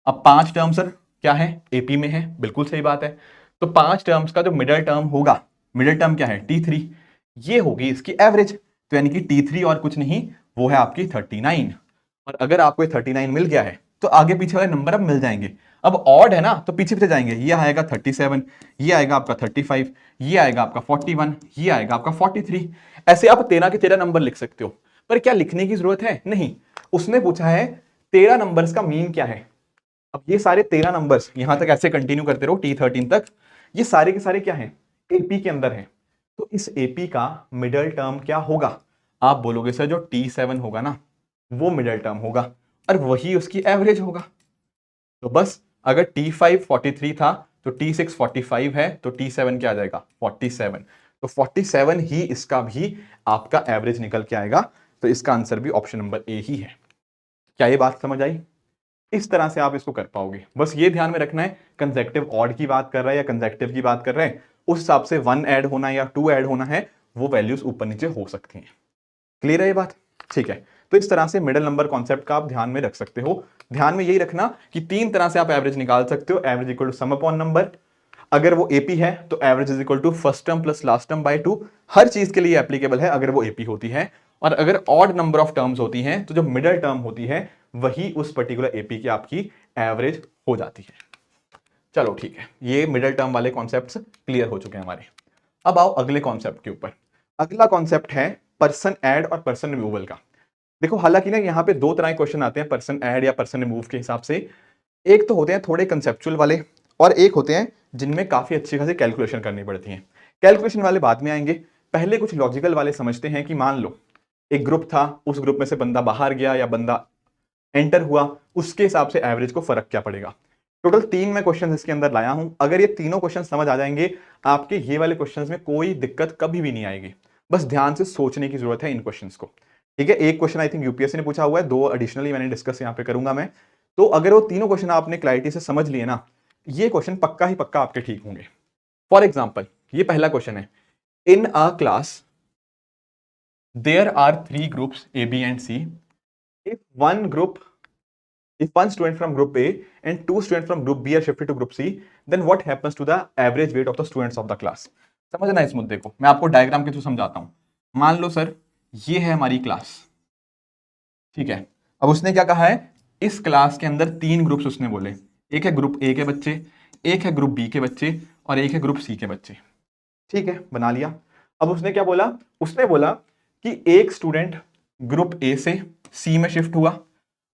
अब 5 टर्म सर क्या है, एपी में है, बिल्कुल सही बात है। तो 5 टर्म्स का जो मिडल टर्म होगा, मिडल टर्म क्या है, T3, ये होगी इसकी एवरेज। तो यानी कि T3 और कुछ नहीं, वो है आपकी 39। और अगर आपको ये 39 मिल गया है तो आगे पीछे वाले नंबर अब मिल जाएंगे। अब ऑड है ना, तो पीछे पीछे जाएंगे, ये आएगा 37, ये आएगा आपका 35, ये आएगा आपका 41, ये आएगा आपका 43। ऐसे आप 13 के 13 नंबर लिख सकते हो। पर क्या लिखने की जरूरत है? नहीं। उसने पूछा है 13 नंबर्स का मीन क्या है। अब ये सारे 13 नंबर्स यहां तक ऐसे कंटिन्यू करते रहो T13 तक, ये सारे के सारे क्या हैं, एपी के अंदर है। तो इस एपी का मिडल टर्म क्या होगा? आप बोलोगे सर जो T7 होगा ना, वो मिडल टर्म होगा और वही उसकी एवरेज होगा। तो बस अगर T5 43 था तो T6 45 है, तो T7 क्या आ जाएगा, 47। तो 47 ही इसका भी आपका एवरेज निकल के आएगा। तो इसका आंसर भी ऑप्शन नंबर ए ही है। क्या ये बात समझ आई? इस तरह से आप इसको कर पाओगे। बस ये ध्यान में रखना है, कंसेक्टिव ऑड की बात कर रहा है या कंसेक्टिव की बात कर रहे हैं, उस हिसाब से 1 ऐड होना या 2 ऐड होना है, वो वैल्यूज ऊपर नीचे हो सकती हैं। क्लियर है ये बात? ठीक है। तो इस तरह से मिडिल नंबर कॉन्सेप्ट का आप ध्यान में रख सकते हो। ध्यान में यही रखना कि 3 तरह से आप एवरेज निकाल सकते हो। Average equal to sum upon number, अगर वो एपी है तो average is equal to first term plus last term by 2। हर चीज के लिए एप्लीकेबल है अगर वो एपी होती है। और अगर ऑड नंबर ऑफ टर्म्स होती हैं तो जो मिडिल टर्म होती है वही उस पर्टिकुलर एपी की आपकी एवरेज हो जाती है। चलो ठीक है, ये मिडिल टर्म वाले कॉन्सेप्ट्स क्लियर हो चुके हैं हमारे। अब आओ अगले कॉन्सेप्ट के ऊपर। अगला कॉन्सेप्ट है पर्सन ऐड और पर्सन रिमूवल का। देखो हालांकि ना यहाँ पे 2 तरह के क्वेश्चन आते हैं पर्सन ऐड या पर्सन रिमूव के हिसाब से। एक तो होते हैं थोड़े कंसेप्चुअल वाले, और एक होते हैं जिनमें काफी अच्छी खासी कैलकुलेशन करनी पड़ती है। कैलकुलेशन वाले बाद में आएंगे, पहले कुछ लॉजिकल वाले समझते हैं। कि मान लो एक ग्रुप था, उस ग्रुप में से बंदा बाहर गया या बंदा एंटर हुआ, उसके हिसाब से एवरेज को फर्क क्या पड़ेगा। टोटल 3 मैं क्वेश्चन इसके अंदर लाया हूं। अगर ये तीनों क्वेश्चन समझ आ जाएंगे, आपके ये वाले क्वेश्चन में कोई दिक्कत कभी भी नहीं आएगी। बस ध्यान से सोचने की जरूरत है इन क्वेश्चन को। ठीक है, एक क्वेश्चन आई थिंक यूपीएससी ने पूछा हुआ है, 2 एडिशनली मैंने डिस्कस यहाँ पे करूंगा मैं। तो अगर वो तीनों क्वेश्चन आपने क्लैरिटी से समझ लिए ना, ये क्वेश्चन पक्का ही पक्का आपके ठीक होंगे। फॉर एग्जाम्पल ये पहला क्वेश्चन है, in a class there are 3 groups A B and C. If one student from group A and 2 students from group B are shifted to group C, then what happens to the average weight of the students of the class? समझना इस मुद्दे को, मैं आपको डायग्राम के थ्रू समझाता हूं। मान लो सर ये है हमारी क्लास, ठीक है। अब उसने क्या कहा है, इस क्लास के अंदर 3 ग्रुप्स उसने बोले। एक है ग्रुप ए के बच्चे, एक है ग्रुप बी के बच्चे और एक है ग्रुप सी के बच्चे। ठीक है, बना लिया। अब उसने क्या बोला, उसने बोला कि एक स्टूडेंट ग्रुप ए से सी में शिफ्ट हुआ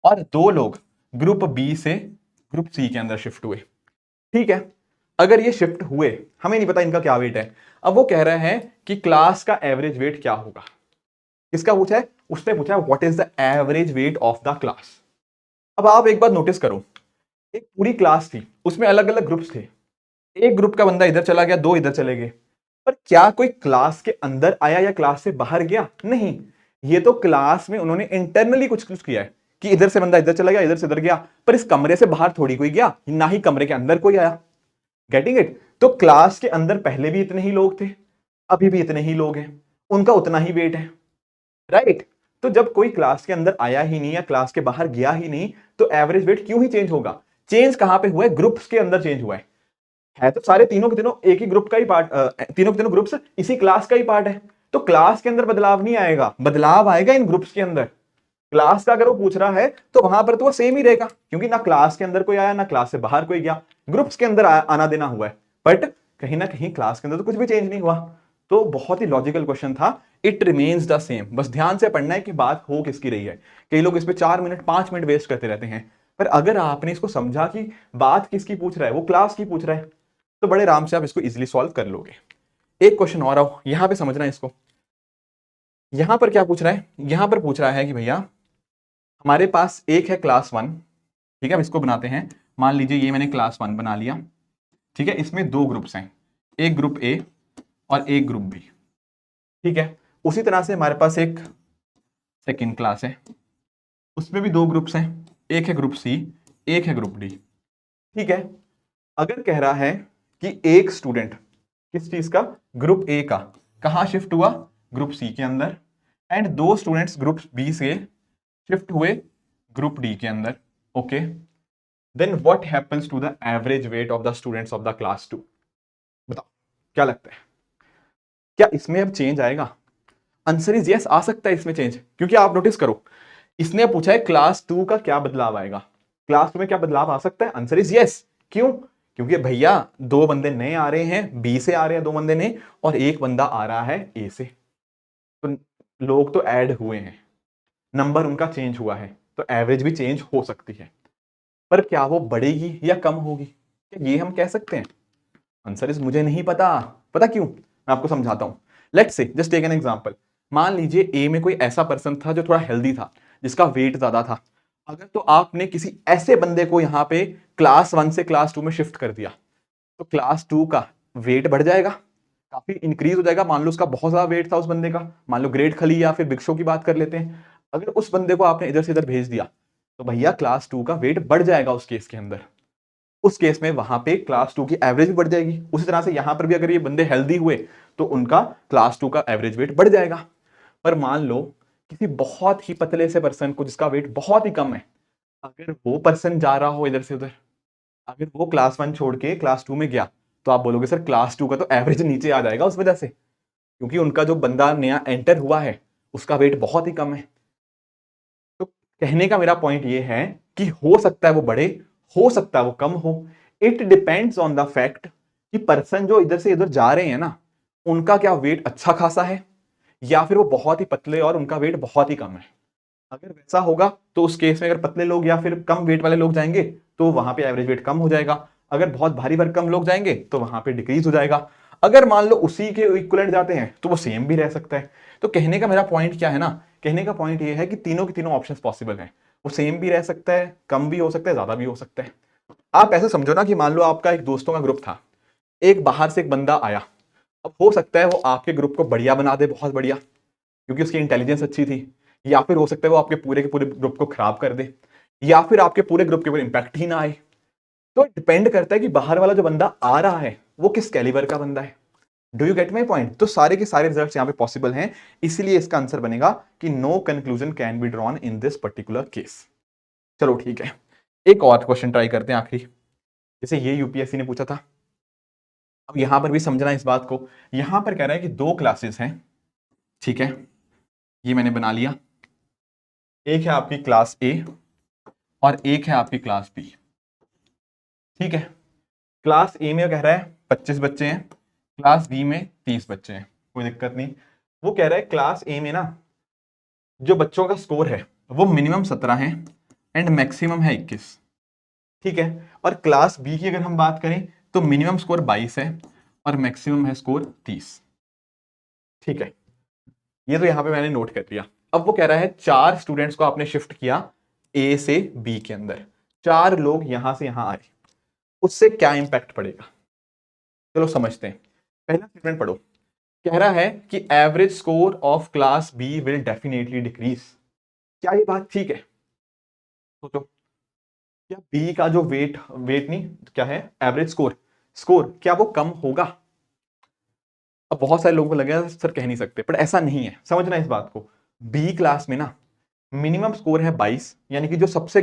और 2 लोग ग्रुप बी से ग्रुप सी के अंदर शिफ्ट हुए। ठीक है, अगर ये शिफ्ट हुए, हमें नहीं पता इनका क्या वेट है। अब वो कह रहे हैं कि क्लास का एवरेज वेट क्या होगा। किसका पूछा है? उसने पूछा है what is the average weight of the class. अब आप एक बात नोटिस करो, एक पूरी क्लास थी, उसमें अलग अलग ग्रुप्स थे। एक ग्रुप का बंदा इधर चला गया, 2 इधर चले गए। पर क्या कोई क्लास के अंदर आया या क्लास से बाहर गया? नहीं। ये तो क्लास में उन्होंने इंटरनली कुछ कुछ किया है कि इधर से बंदा इधर चला गया, इधर से इधर गया, पर इस कमरे से बाहर थोड़ी कोई गया, ना ही कमरे के अंदर कोई आया। Getting it? तो क्लास के अंदर पहले भी इतने ही लोग थे, अभी भी इतने ही लोग हैं, उनका उतना ही वेट है, राइट? तो जब कोई क्लास के अंदर आया ही नहीं या क्लास के बाहर गया ही नहीं, तो एवरेज वेट क्यों ही चेंज होगा? चेंज कहां पे हुआ है? ग्रुप्स के अंदर चेंज हुआ है तो सारे तीनों के तीनों एक ही ग्रुप का ही पार्ट, तीनों के तीनों ग्रुप्स इसी क्लास का ही पार्ट है। तो क्लास के अंदर बदलाव नहीं आएगा, बदलाव आएगा इन ग्रुप्स के अंदर। क्लास का अगर वो पूछ रहा है तो वहां पर तो वो सेम ही रहेगा, क्योंकि ना क्लास के अंदर कोई आया ना क्लास से बाहर कोई गया, ग्रुप्स के अंदर आना देना हुआ है। बट कहीं ना कहीं क्लास के अंदर तो कुछ भी चेंज नहीं हुआ। तो बहुत ही लॉजिकल क्वेश्चन था, इट रिमेन्स द सेम। बस ध्यान से पढ़ना है कि बात हो किसकी रही है। कई लोग इस पे 4 मिनट 5 मिनट वेस्ट करते रहते हैं, पर अगर आपने इसको समझा कि बात किसकी पूछ रहा है, वो क्लास की पूछ रहा है, तो बड़े आराम से आप इसको इजीली सॉल्व कर लोगे। एक क्वेश्चन और आओ, यहां पे समझना है इसको। यहां पर क्या पूछ रहा है? यहां पर पूछ रहा है कि भैया हमारे पास एक है क्लास 1, ठीक है, अब इसको बनाते हैं। मान लीजिए ये मैंने क्लास 1 बना लिया, ठीक है। इसमें 2 ग्रुप्स हैं, एक ग्रुप ए और एक ग्रुप बी, ठीक है। उसी तरह से हमारे पास एक सेकेंड क्लास है, उसमें भी 2 ग्रुप्स हैं, एक है ग्रुप सी, एक है ग्रुप डी, ठीक है। अगर कह रहा है कि एक स्टूडेंट किस चीज का, ग्रुप ए का, कहां शिफ्ट हुआ? ग्रुप सी के अंदर, एंड 2 स्टूडेंट्स ग्रुप बी से शिफ्ट हुए ग्रुप डी के अंदर, okay. Then what happens to the average weight of the students of the class 2? बताओ क्या लगता है, क्या इसमें अब चेंज आएगा? आंसर इज यस, आ सकता है इसमें चेंज, क्योंकि आप नोटिस करो, इसने पूछा है क्लास 2 का क्या बदलाव आएगा, क्लास 2 में क्या बदलाव आ सकता है? Answer is yes. क्यों? क्योंकि भैया दो बंदे नए आ रहे हैं, बी से आ रहे हैं दो बंदे नए, और एक बंदा आ रहा है ए से, तो लोग तो ऐड हुए हैं, नंबर उनका चेंज हुआ है, तो एवरेज भी चेंज हो सकती है, पर क्या वो बढ़ेगी या कम होगी, क्या ये हम कह सकते हैं? आंसर इज मुझे नहीं पता। पता क्यों? मैं आपको समझाता हूं। Let's say just take an example. मान लीजिए ए में कोई ऐसा पर्सन था जो थोड़ा हेल्दी था, जिसका वेट ज्यादा था। अगर तो आपने किसी ऐसे बंदे को यहां पे क्लास 1 से क्लास 2 में शिफ्ट कर दिया, तो क्लास 2 का वेट बढ़ जाएगा, काफी इंक्रीज हो जाएगा। मान लो उसका बहुत ज्यादा वेट था उस बंदे का, मान लो ग्रेट खली या फिर बिग शो की बात कर लेते हैं। अगर उस बंदे को आपने इधर से इधर भेज दिया, तो भैया क्लास 2 का वेट बढ़ जाएगा उस केस के अंदर। उस केस में वहां पे क्लास 2 की एवरेज भी बढ़ जाएगी। उसी तरह से यहां पर भी अगर ये बंदे हेल्दी हुए, तो उनका क्लास 2 का एवरेज वेट बढ़ जाएगा। पर मान लो किसी बहुत ही पतले से पर्सन को, जिसका वेट बहुत ही कम है, अगर वो पर्सन जा रहा हो इधर से उधर, अगर वो क्लास 1 छोड़ के क्लास 2 में गया, तो आप बोलोगे सर क्लास 2 का तो एवरेज नीचे आ जाएगा उस वजह से, क्योंकि उनका जो बंदा नया एंटर हुआ है उसका वेट बहुत ही कम है। तो कहने का मेरा पॉइंट ये है कि हो सकता है वो बढ़े, हो सकता है वो कम हो। It depends on the fact कि पर्सन जो इधर से इधर जा रहे हैं ना, उनका क्या वेट अच्छा खासा है, या फिर वो बहुत ही पतले और उनका वेट बहुत ही कम है। अगर वैसा होगा तो उस केस में अगर पतले लोग या फिर कम वेट वाले लोग जाएंगे, तो वहां पे एवरेज वेट कम हो जाएगा। अगर बहुत भारी भरकम लोग जाएंगे, तो वहां पे डिक्रीज हो जाएगा। अगर मान लो उसी के इक्विवेलेंट जाते हैं, तो वो सेम भी रह सकता है। तो कहने का मेरा पॉइंट क्या है ना, कहने का पॉइंट ये है कि तीनों के तीनों ऑप्शंस पॉसिबल हैं। वो सेम भी रह सकता है, कम भी हो सकता है, ज्यादा भी हो सकता है। आप ऐसे समझो ना कि मान लो आपका एक दोस्तों का ग्रुप था, एक बाहर से एक बंदा आया। अब हो सकता है वो आपके ग्रुप को बढ़िया बना दे, बहुत बढ़िया, क्योंकि उसकी इंटेलिजेंस अच्छी थी। या फिर हो सकता है वो आपके पूरे के पूरे ग्रुप को खराब कर दे, या फिर आपके पूरे ग्रुप के ऊपर इंपैक्ट ही ना आए। तो डिपेंड करता है कि बाहर वाला जो बंदा आ रहा है वो किस कैलिबर का बंदा है। Do you get my point? तो सारे के सारे रिजल्ट्स यहां पे पॉसिबल हैं, इसीलिए इसका आंसर बनेगा कि no conclusion can be drawn in this particular case. चलो ठीक है, एक और क्वेश्चन ट्राई करते हैं आखिरी, जैसे ये यूपीएससी ने पूछा था। अब यहां पर भी समझना इस बात को, यहां पर कह रहा है कि दो क्लासेस हैं, ठीक है, ये मैंने बना लिया। एक है आपकी क्लास ए और एक है आपकी क्लास बी, ठीक है। क्लास ए में कह रहा है 25 बच्चे हैं, क्लास बी में 30 बच्चे हैं, कोई दिक्कत नहीं। वो कह रहा है क्लास ए में ना जो बच्चों का स्कोर है वो मिनिमम 17 है एंड मैक्सिमम है 21, ठीक है। और क्लास बी की अगर हम बात करें तो मिनिमम स्कोर 22 है और मैक्सिमम है स्कोर 30, ठीक है। ये तो यहां पे मैंने नोट कर लिया। अब वो कह रहा है 4 स्टूडेंट्स को आपने शिफ्ट किया ए से बी के अंदर, 4 लोग यहां से यहां आए, उससे क्या इंपैक्ट पड़ेगा? चलो समझते हैं। पहला स्टेटमेंट पढ़ो, कह रहा है कि average score of class B will definitely decrease. क्या ये बात ठीक है? सोचो, क्या बी का जो वेट वेट नहीं क्या है, एवरेज स्कोर, स्कोर क्या वो कम होगा? अब बहुत सारे लोगों को लगेगा सर कह नहीं सकते, पर ऐसा नहीं है, समझना इस बात को। बी क्लास में ना मिनिमम स्कोर है 22, यानी कि जो सबसे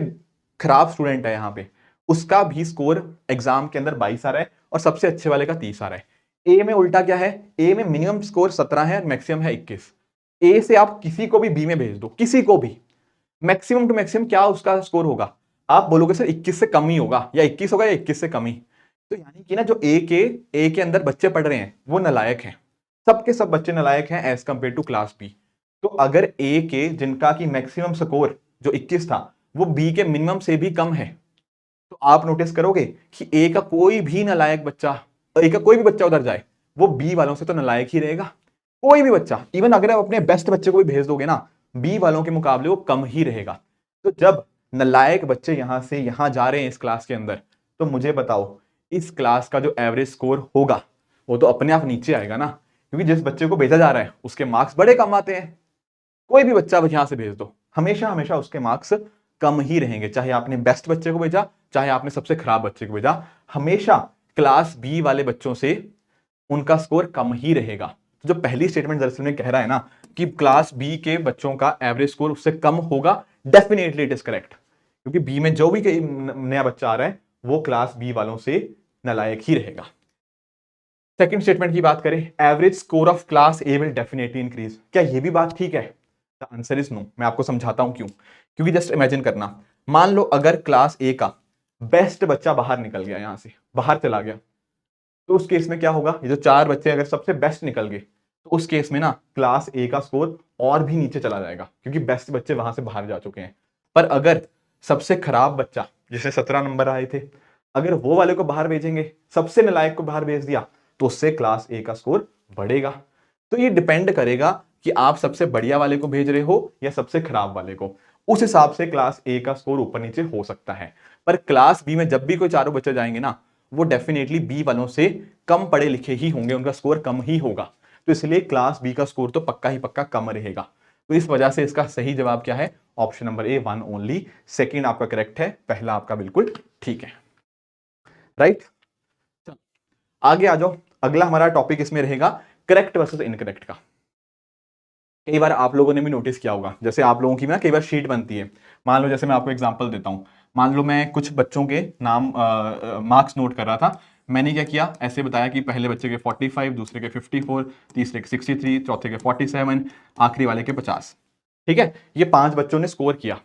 खराब स्टूडेंट है यहां पे, उसका भी स्कोर एग्जाम के अंदर 22 आ रहा है और सबसे अच्छे वाले का 30 आ रहा है। ए में उल्टा क्या है, ए में मिनिमम स्कोर 17 है और मैक्सिमम है 21। ए से आप किसी को भी बी में भेज दो, किसी को भी, मैक्सिमम टू मैक्सिमम क्या उसका स्कोर होगा? आप बोलोगे सर 21 से कम ही होगा, या 21 होगा या 21 से कम ही। तो यानी कि ना जो ए के अंदर बच्चे पढ़ रहे हैं वो नालायक हैं, सबके सब बच्चे नालायक हैं as compare to class B. तो अगर ए के जिनका की मैक्सिमम स्कोर जो 21 था वो बी के मिनिमम से भी कम है, तो आप नोटिस करोगे कि ए का कोई भी नालायक बच्चा, ए का कोई भी बच्चा उधर जाए, वो बी वालों से तो नालायक ही रहेगा। कोई भी बच्चा, इवन अगर आप अपने बेस्ट बच्चे को भी भेज दोगे ना, बी वालों के मुकाबले वो कम ही रहेगा। तो जब नालायक बच्चे यहां से यहां जा रहे हैं इस क्लास के अंदर, तो मुझे बताओ इस क्लास का जो एवरेज स्कोर होगा वो तो अपने आप नीचे आएगा ना, क्योंकि जिस बच्चे को भेजा जा रहा है उसके मार्क्स बड़े कम आते हैं। कोई भी बच्चा यहां से भेज दो, हमेशा हमेशा उसके मार्क्स कम ही रहेंगे, चाहे आपने बेस्ट बच्चे को भेजा चाहे आपने सबसे खराब बच्चे को भेजा, हमेशा क्लास बी वाले बच्चों से उनका स्कोर कम ही रहेगा। तो जो पहली स्टेटमेंट दरअसल में कह रहा है ना कि क्लास बी के बच्चों का एवरेज स्कोर उससे कम होगा, डेफिनेटली इट इज करेक्ट, क्योंकि बी में जो भी नया बच्चा आ रहा है वो क्लास बी वालों से नालायक ही रहेगा। सेकंड स्टेटमेंट की बात करें, average score of class A will definitely increase. क्या ये भी बात ठीक है? The answer is no. मैं आपको समझाता हूं क्यों। क्योंकि जस्ट इमेजिन करना, मान लो अगर क्लास ए का बेस्ट बच्चा बाहर निकल गया, यहां से बाहर चला गया, तो उस केस में क्या होगा? ये जो 4 बच्चे अगर सबसे बेस्ट निकल गए तो उस केस में ना क्लास ए का स्कोर और भी नीचे चला जाएगा, क्योंकि बेस्ट बच्चे वहां से बाहर जा चुके हैं। पर अगर सबसे खराब बच्चा, जिसे 17 नंबर आए थे, अगर वो वाले को बाहर भेजेंगे, सबसे नालायक को बाहर भेज दिया, तो उससे क्लास ए का स्कोर बढ़ेगा। तो ये डिपेंड करेगा कि आप सबसे बढ़िया वाले को भेज रहे हो या सबसे खराब वाले को। उस हिसाब से क्लास ए का स्कोर ऊपर नीचे हो सकता है। पर क्लास बी में जब भी कोई चारों बच्चे जाएंगे ना, वो डेफिनेटली बी वालों से कम पढ़े लिखे ही होंगे, उनका स्कोर कम ही होगा। तो इसलिए क्लास बी का स्कोर तो पक्का ही पक्का कम रहेगा। तो इस वजह से इसका सही जवाब क्या है? Option number A, 1 only. Second आपका करेक्ट है, पहला आपका बिल्कुल ठीक है। राइट, आगे आ जाओ। अगला हमारा टॉपिक इसमें रहेगा करेक्ट वर्सेस इनकरेक्ट का। कई बार आप लोगों ने भी नोटिस किया होगा, जैसे आप लोगों की ना कई बार शीट बनती है। मान लो, जैसे मैं आपको एग्जांपल देता हूं, मान लो मैं कुछ बच्चों के नाम मार्क्स नोट कर रहा था। मैंने क्या किया, ऐसे बताया कि पहले बच्चे के 45, दूसरे के 54, तीसरे के 63, चौथे के 47, आखिरी वाले के 50। ठीक है, ये 5 बच्चों ने स्कोर किया।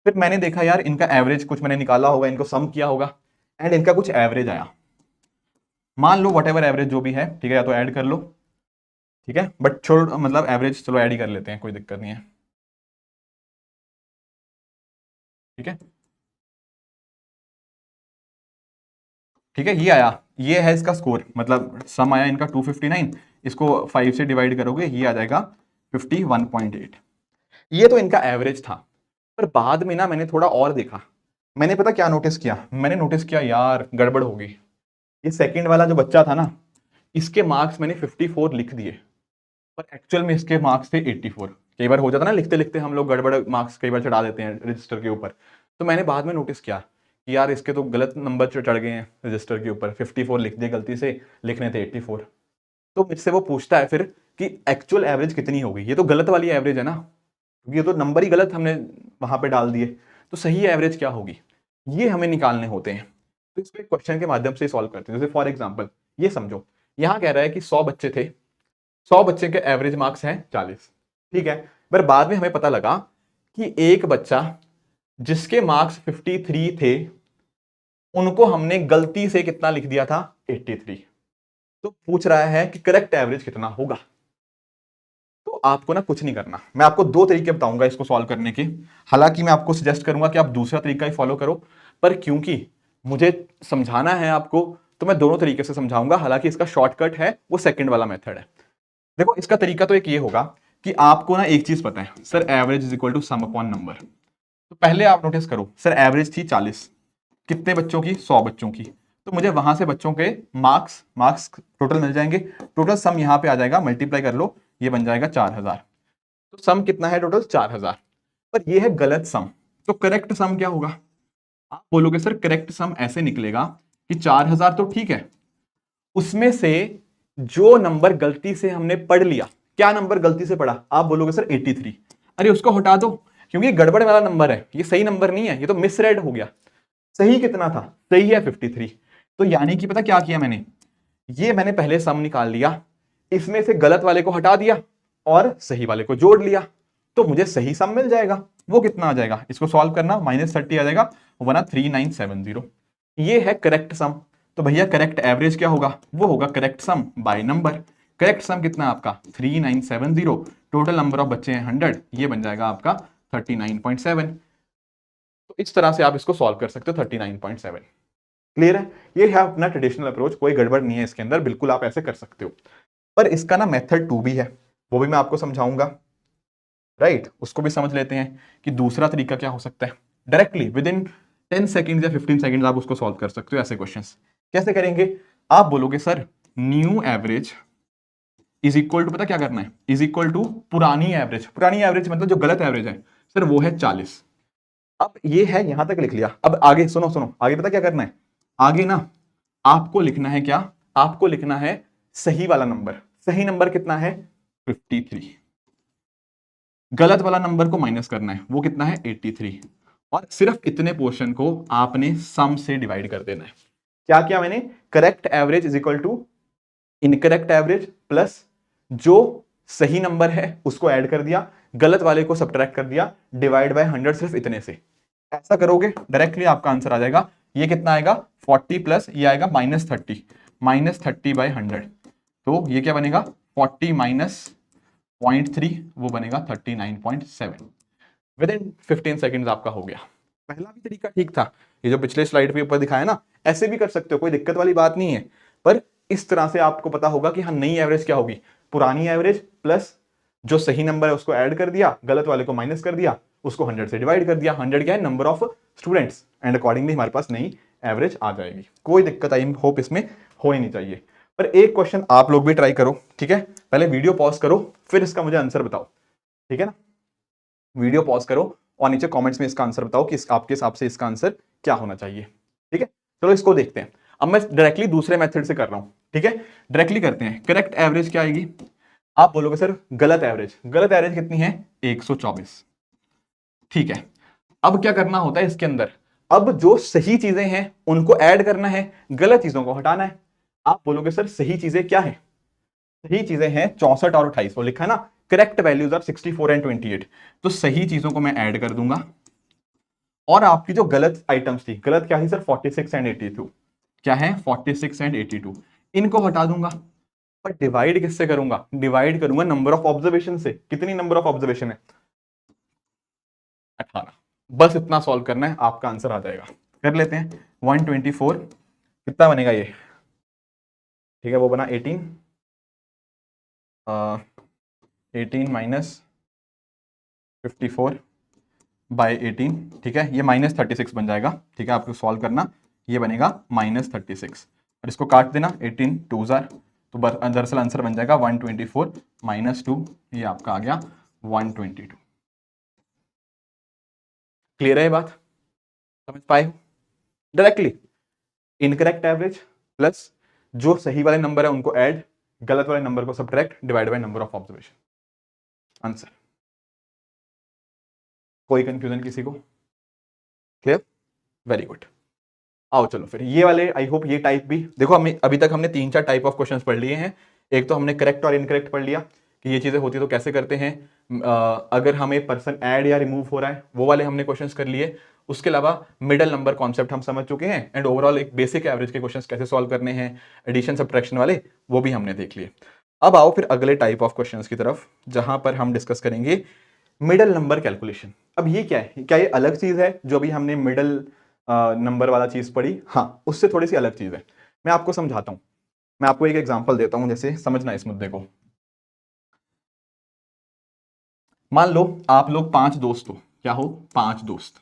फिर मैंने देखा यार इनका एवरेज कुछ मैंने निकाला होगा, इनको सम किया होगा, एंड इनका कुछ एवरेज आया। मान लो वट एवर एवरेज जो भी है, ठीक है, या तो ऐड कर लो, ठीक है, बट छोड़, मतलब एवरेज चलो ऐड ही कर लेते हैं, कोई दिक्कत नहीं है। ठीक है, ठीक है, ये आया, ये है इसका स्कोर, मतलब सम आया इनका 259। इसको 5 से डिवाइड करोगे, ये आ जाएगा 51.8। ये तो इनका एवरेज था। पर बाद में ना मैंने थोड़ा और देखा। मैंने पता क्या नोटिस किया? मैंने नोटिस किया यार गड़बड़ हो गई। ये सेकंड वाला जो बच्चा था ना, इसके मार्क्स मैंने 54 लिख दिए, पर एक्चुअल में इसके मार्क्स थे 84। कई बार हो जाता ना, लिखते लिखते हम लोग गड़बड़ मार्क्स कई बार चढ़ा देते हैं रजिस्टर के ऊपर। तो मैंने बाद में नोटिस किया कि यार इसके तो गलत नंबर चढ़ गए हैं रजिस्टर के ऊपर, 54 लिख दिए गलती से, लिखने थे 84। तो मुझसे वो पूछता है फिर कि एक्चुअल एवरेज कितनी होगी? ये तो गलत वाली एवरेज है ना, क्योंकि ये तो नंबर ही गलत हमने वहां पे डाल दिए। तो सही एवरेज क्या होगी, ये हमें निकालने होते हैं। तो इसको एक क्वेश्चन के माध्यम से सॉल्व करते हैं। जैसे फॉर एग्जाम्पल ये समझो, यहां कह रहा है कि 100 बच्चे थे, 100 बच्चे के एवरेज मार्क्स हैं 40। ठीक है, पर बाद में हमें पता लगा कि एक बच्चा जिसके मार्क्स 53 थे, उनको हमने गलती से कितना लिख दिया था? 83। तो पूछ रहा है कि करेक्ट एवरेज कितना होगा। तो आपको ना कुछ नहीं करना, मैं आपको 2 तरीके बताऊंगा इसको सॉल्व करने के। हालांकि मैं आपको सजेस्ट करूंगा कि आप दूसरा तरीका ही फॉलो करो, पर क्योंकि मुझे समझाना है आपको, तो मैं दोनों तरीके से समझाऊंगा। हालांकि इसका शॉर्टकट है वो सेकंड वाला मेथड है। देखो, इसका तरीका तो एक ये होगा कि आपको ना एक चीज पता है, sir average is equal to sum upon number. तो पहले आप नोटिस करो, सर एवरेज थी 40, कितने बच्चों की? 100 बच्चों की। तो मुझे वहां से बच्चों के मार्क्स मार्क्स टोटल मिल जाएंगे। टोटल सम यहां पे आ जाएगा, मल्टीप्लाई कर लो, ये बन जाएगा 4000। तो सम कितना है टोटल? 4000। पर ये है गलत सम। तो करेक्ट सम क्या होगा? आप बोलोगे सर करेक्ट सम ऐसे निकलेगा कि 4000 तो ठीक है, उसमें से जो नंबर गलती से हमने पढ़ लिया, क्या नंबर गलती से पढ़ा? आप बोलोगे सर 83। अरे उसको हटा दो, क्योंकि गड़बड़ वाला नंबर है, ये सही नंबर नहीं है, ये तो मिसरेड हो गया। सही कितना था? सही है 53। तो यानी कि पता क्या किया मैंने, ये मैंने पहले सम निकाल लिया, इसमें से गलत वाले को हटा दिया और सही वाले को जोड़ लिया, तो मुझे सही सम मिल जाएगा। वो कितना आ जाएगा? इसको सॉल्व करना, -30 आ जाएगा, 13970। ये है करेक्ट सम। तो भैया करेक्ट एवरेज क्या होगा? वो होगा correct sum by number. Correct sum कितना है आपका? 3970। टोटल नंबर ऑफ बच्चे हैं 100, ये बन जाएगा आपका 39.7। तो इस तरह से आप इसको सॉल्व कर सकते हो, 39.7। क्लियर है? ये है अपना ट्रेडिशनल अप्रोच, कोई गड़बड़ नहीं है इसके अंदर, बिल्कुल आप ऐसे कर सकते हो। पर इसका ना मेथड 2 भी है, वो भी मैं आपको समझाऊंगा। राइट, उसको भी समझ लेते हैं कि दूसरा तरीका क्या हो सकता है। डायरेक्टली विद इन 10 सेकेंड या 15 सेकेंड आप उसको सॉल्व कर सकते हो ऐसे क्वेश्चंस। कैसे करेंगे? आप बोलोगे sir new average is equal to, पता क्या करना है, इज इक्वल टू पुरानी एवरेज। पुरानी एवरेज मतलब जो गलत एवरेज है सर, वो है 40। अब ये है, यहां तक लिख लिया। अब आगे सुनो सुनो, आगे पता क्या करना है? आगे ना आपको लिखना है क्या? आपको लिखना है सही वाला नंबर। सही नंबर कितना है? 53। गलत वाला नंबर को माइनस करना है, वो कितना है? 83। और सिर्फ इतने पोर्शन को आपने सम से डिवाइड कर देना है। क्या किया मैंने, correct average is equal to incorrect average plus जो सही नंबर है उसको ऐड कर दिया, गलत वाले को सब्ट्रैक्ट कर दिया, डिवाइड बाय 100 सिर्फ इतने से। ऐसा करोगे डायरेक्टली आपका आंसर आ जाएगा। ये कितना आएगा 40 प्लस ये आएगा -30 बाय 100। तो ये क्या बनेगा 40 माइनस 0.3 वो बनेगा 39.7। विद इन 15 सेकेंड्स आपका हो गया। पहला भी तरीका ठीक था, ये जो पिछले स्लाइड पे ऊपर दिखाया ना, ऐसे भी कर सकते हो, कोई दिक्कत वाली बात नहीं है। पर इस तरह से आपको पता होगा कि हाँ नई एवरेज क्या होगी, पुरानी एवरेज प्लस जो सही नंबर है उसको ऐड कर दिया, गलत वाले को माइनस कर दिया, उसको 100 से डिवाइड कर दिया। 100 क्या है, number of students, and accordingly हमारे पास नई एवरेज आ जाएगी। कोई दिक्कत आई होप इसमें हो ही नहीं चाहिए। पर एक क्वेश्चन आप लोग भी ट्राई करो, ठीक है, पहले वीडियो पॉज करो फिर इसका मुझे आंसर बताओ, ठीक है ना। वीडियो पॉज करो और नीचे कमेंट्स में इसका आंसर बताओ कि आपके हिसाब से इसका आंसर क्या होना चाहिए, ठीक है। चलो इसको देखते हैं। अब मैं डायरेक्टली दूसरे मेथड से कर रहा हूं, ठीक है, डायरेक्टली करते हैं। करेक्ट एवरेज क्या आएगी, आप बोलोगे सर गलत एवरेज, गलत एवरेज कितनी है 124, ठीक है। अब क्या करना होता है इसके अंदर, अब जो सही चीजें हैं उनको ऐड करना है, गलत चीजों को हटाना है। आप बोलोगे सर सही चीजें क्या है, सही चीजें हैं 64 और 28, वो लिखा है ना, करेक्ट वैल्यूज आर 64 एंड 28। तो सही चीजों को मैं ऐड कर दूंगा और आपकी जो गलत आइटम्स थी, गलत क्या थी सर 46 एंड 82, क्या है 46 एंड 82, इनको हटा दूंगा। पर डिवाइड किससे करूंगा, डिवाइड करूंगा नंबर ऑफ ऑब्जर्वेशन से। कितनी नंबर ऑफ ऑब्जर्वेशन है 18। बस इतना सॉल्व करना है, आपका आंसर आ जाएगा। कर लेते हैं 124 कितना बनेगा ये, ठीक है, वो बना 18 माइनस 54 बाय 18, ठीक है, ये -36 बन जाएगा, ठीक है, आपको सॉल्व करना, ये बनेगा -36 और इसको काट देना 18 2 जार, तो दरअसल आंसर बन जाएगा 124 -2, ये आपका आ गया 122। क्लियर है ये बात, समझ पाए हो। डायरेक्टली इनकरेक्ट एवरेज प्लस जो सही वाले नंबर है उनको ऐड, गलत वाले नंबर को subtract, divide by number of observation, answer. कोई कंफ्यूजन किसी को, क्लियर, वेरी गुड। आओ चलो फिर ये वाले, आई होप ये टाइप भी देखो, हमें अभी तक हमने 3-4 टाइप ऑफ क्वेश्चंस पढ़ लिए हैं। एक तो हमने करेक्ट और इनकरेक्ट पढ़ लिया कि ये चीजें होती है तो कैसे करते हैं, अगर हमें पर्सन ऐड या रिमूव हो रहा है वो वाले हमने क्वेश्चंस कर लिए। उसके अलावा मिडल नंबर कॉन्सेप्ट हम समझ चुके हैं, एंड ओवरऑल एक बेसिक एवरेज के क्वेश्चंस कैसे सॉल्व करने हैं, एडिशन सब्ट्रैक्शन वाले, वो भी हमने देख लिए। अब आओ फिर अगले टाइप ऑफ क्वेश्चंस की तरफ, जहां पर हम डिस्कस करेंगे मिडल नंबर कैलकुलेशन। अब ये क्या है, क्या ये अलग चीज है जो अभी हमने मिडल नंबर वाला चीज पढ़ी, हाँ उससे थोड़ी सी अलग चीज है। मैं आपको समझाता हूं, मैं आपको एक एग्जांपल देता हूं, जैसे समझना इस मुद्दे को। मान लो आप लोग 5 दोस्त हो, क्या हो 5 दोस्त,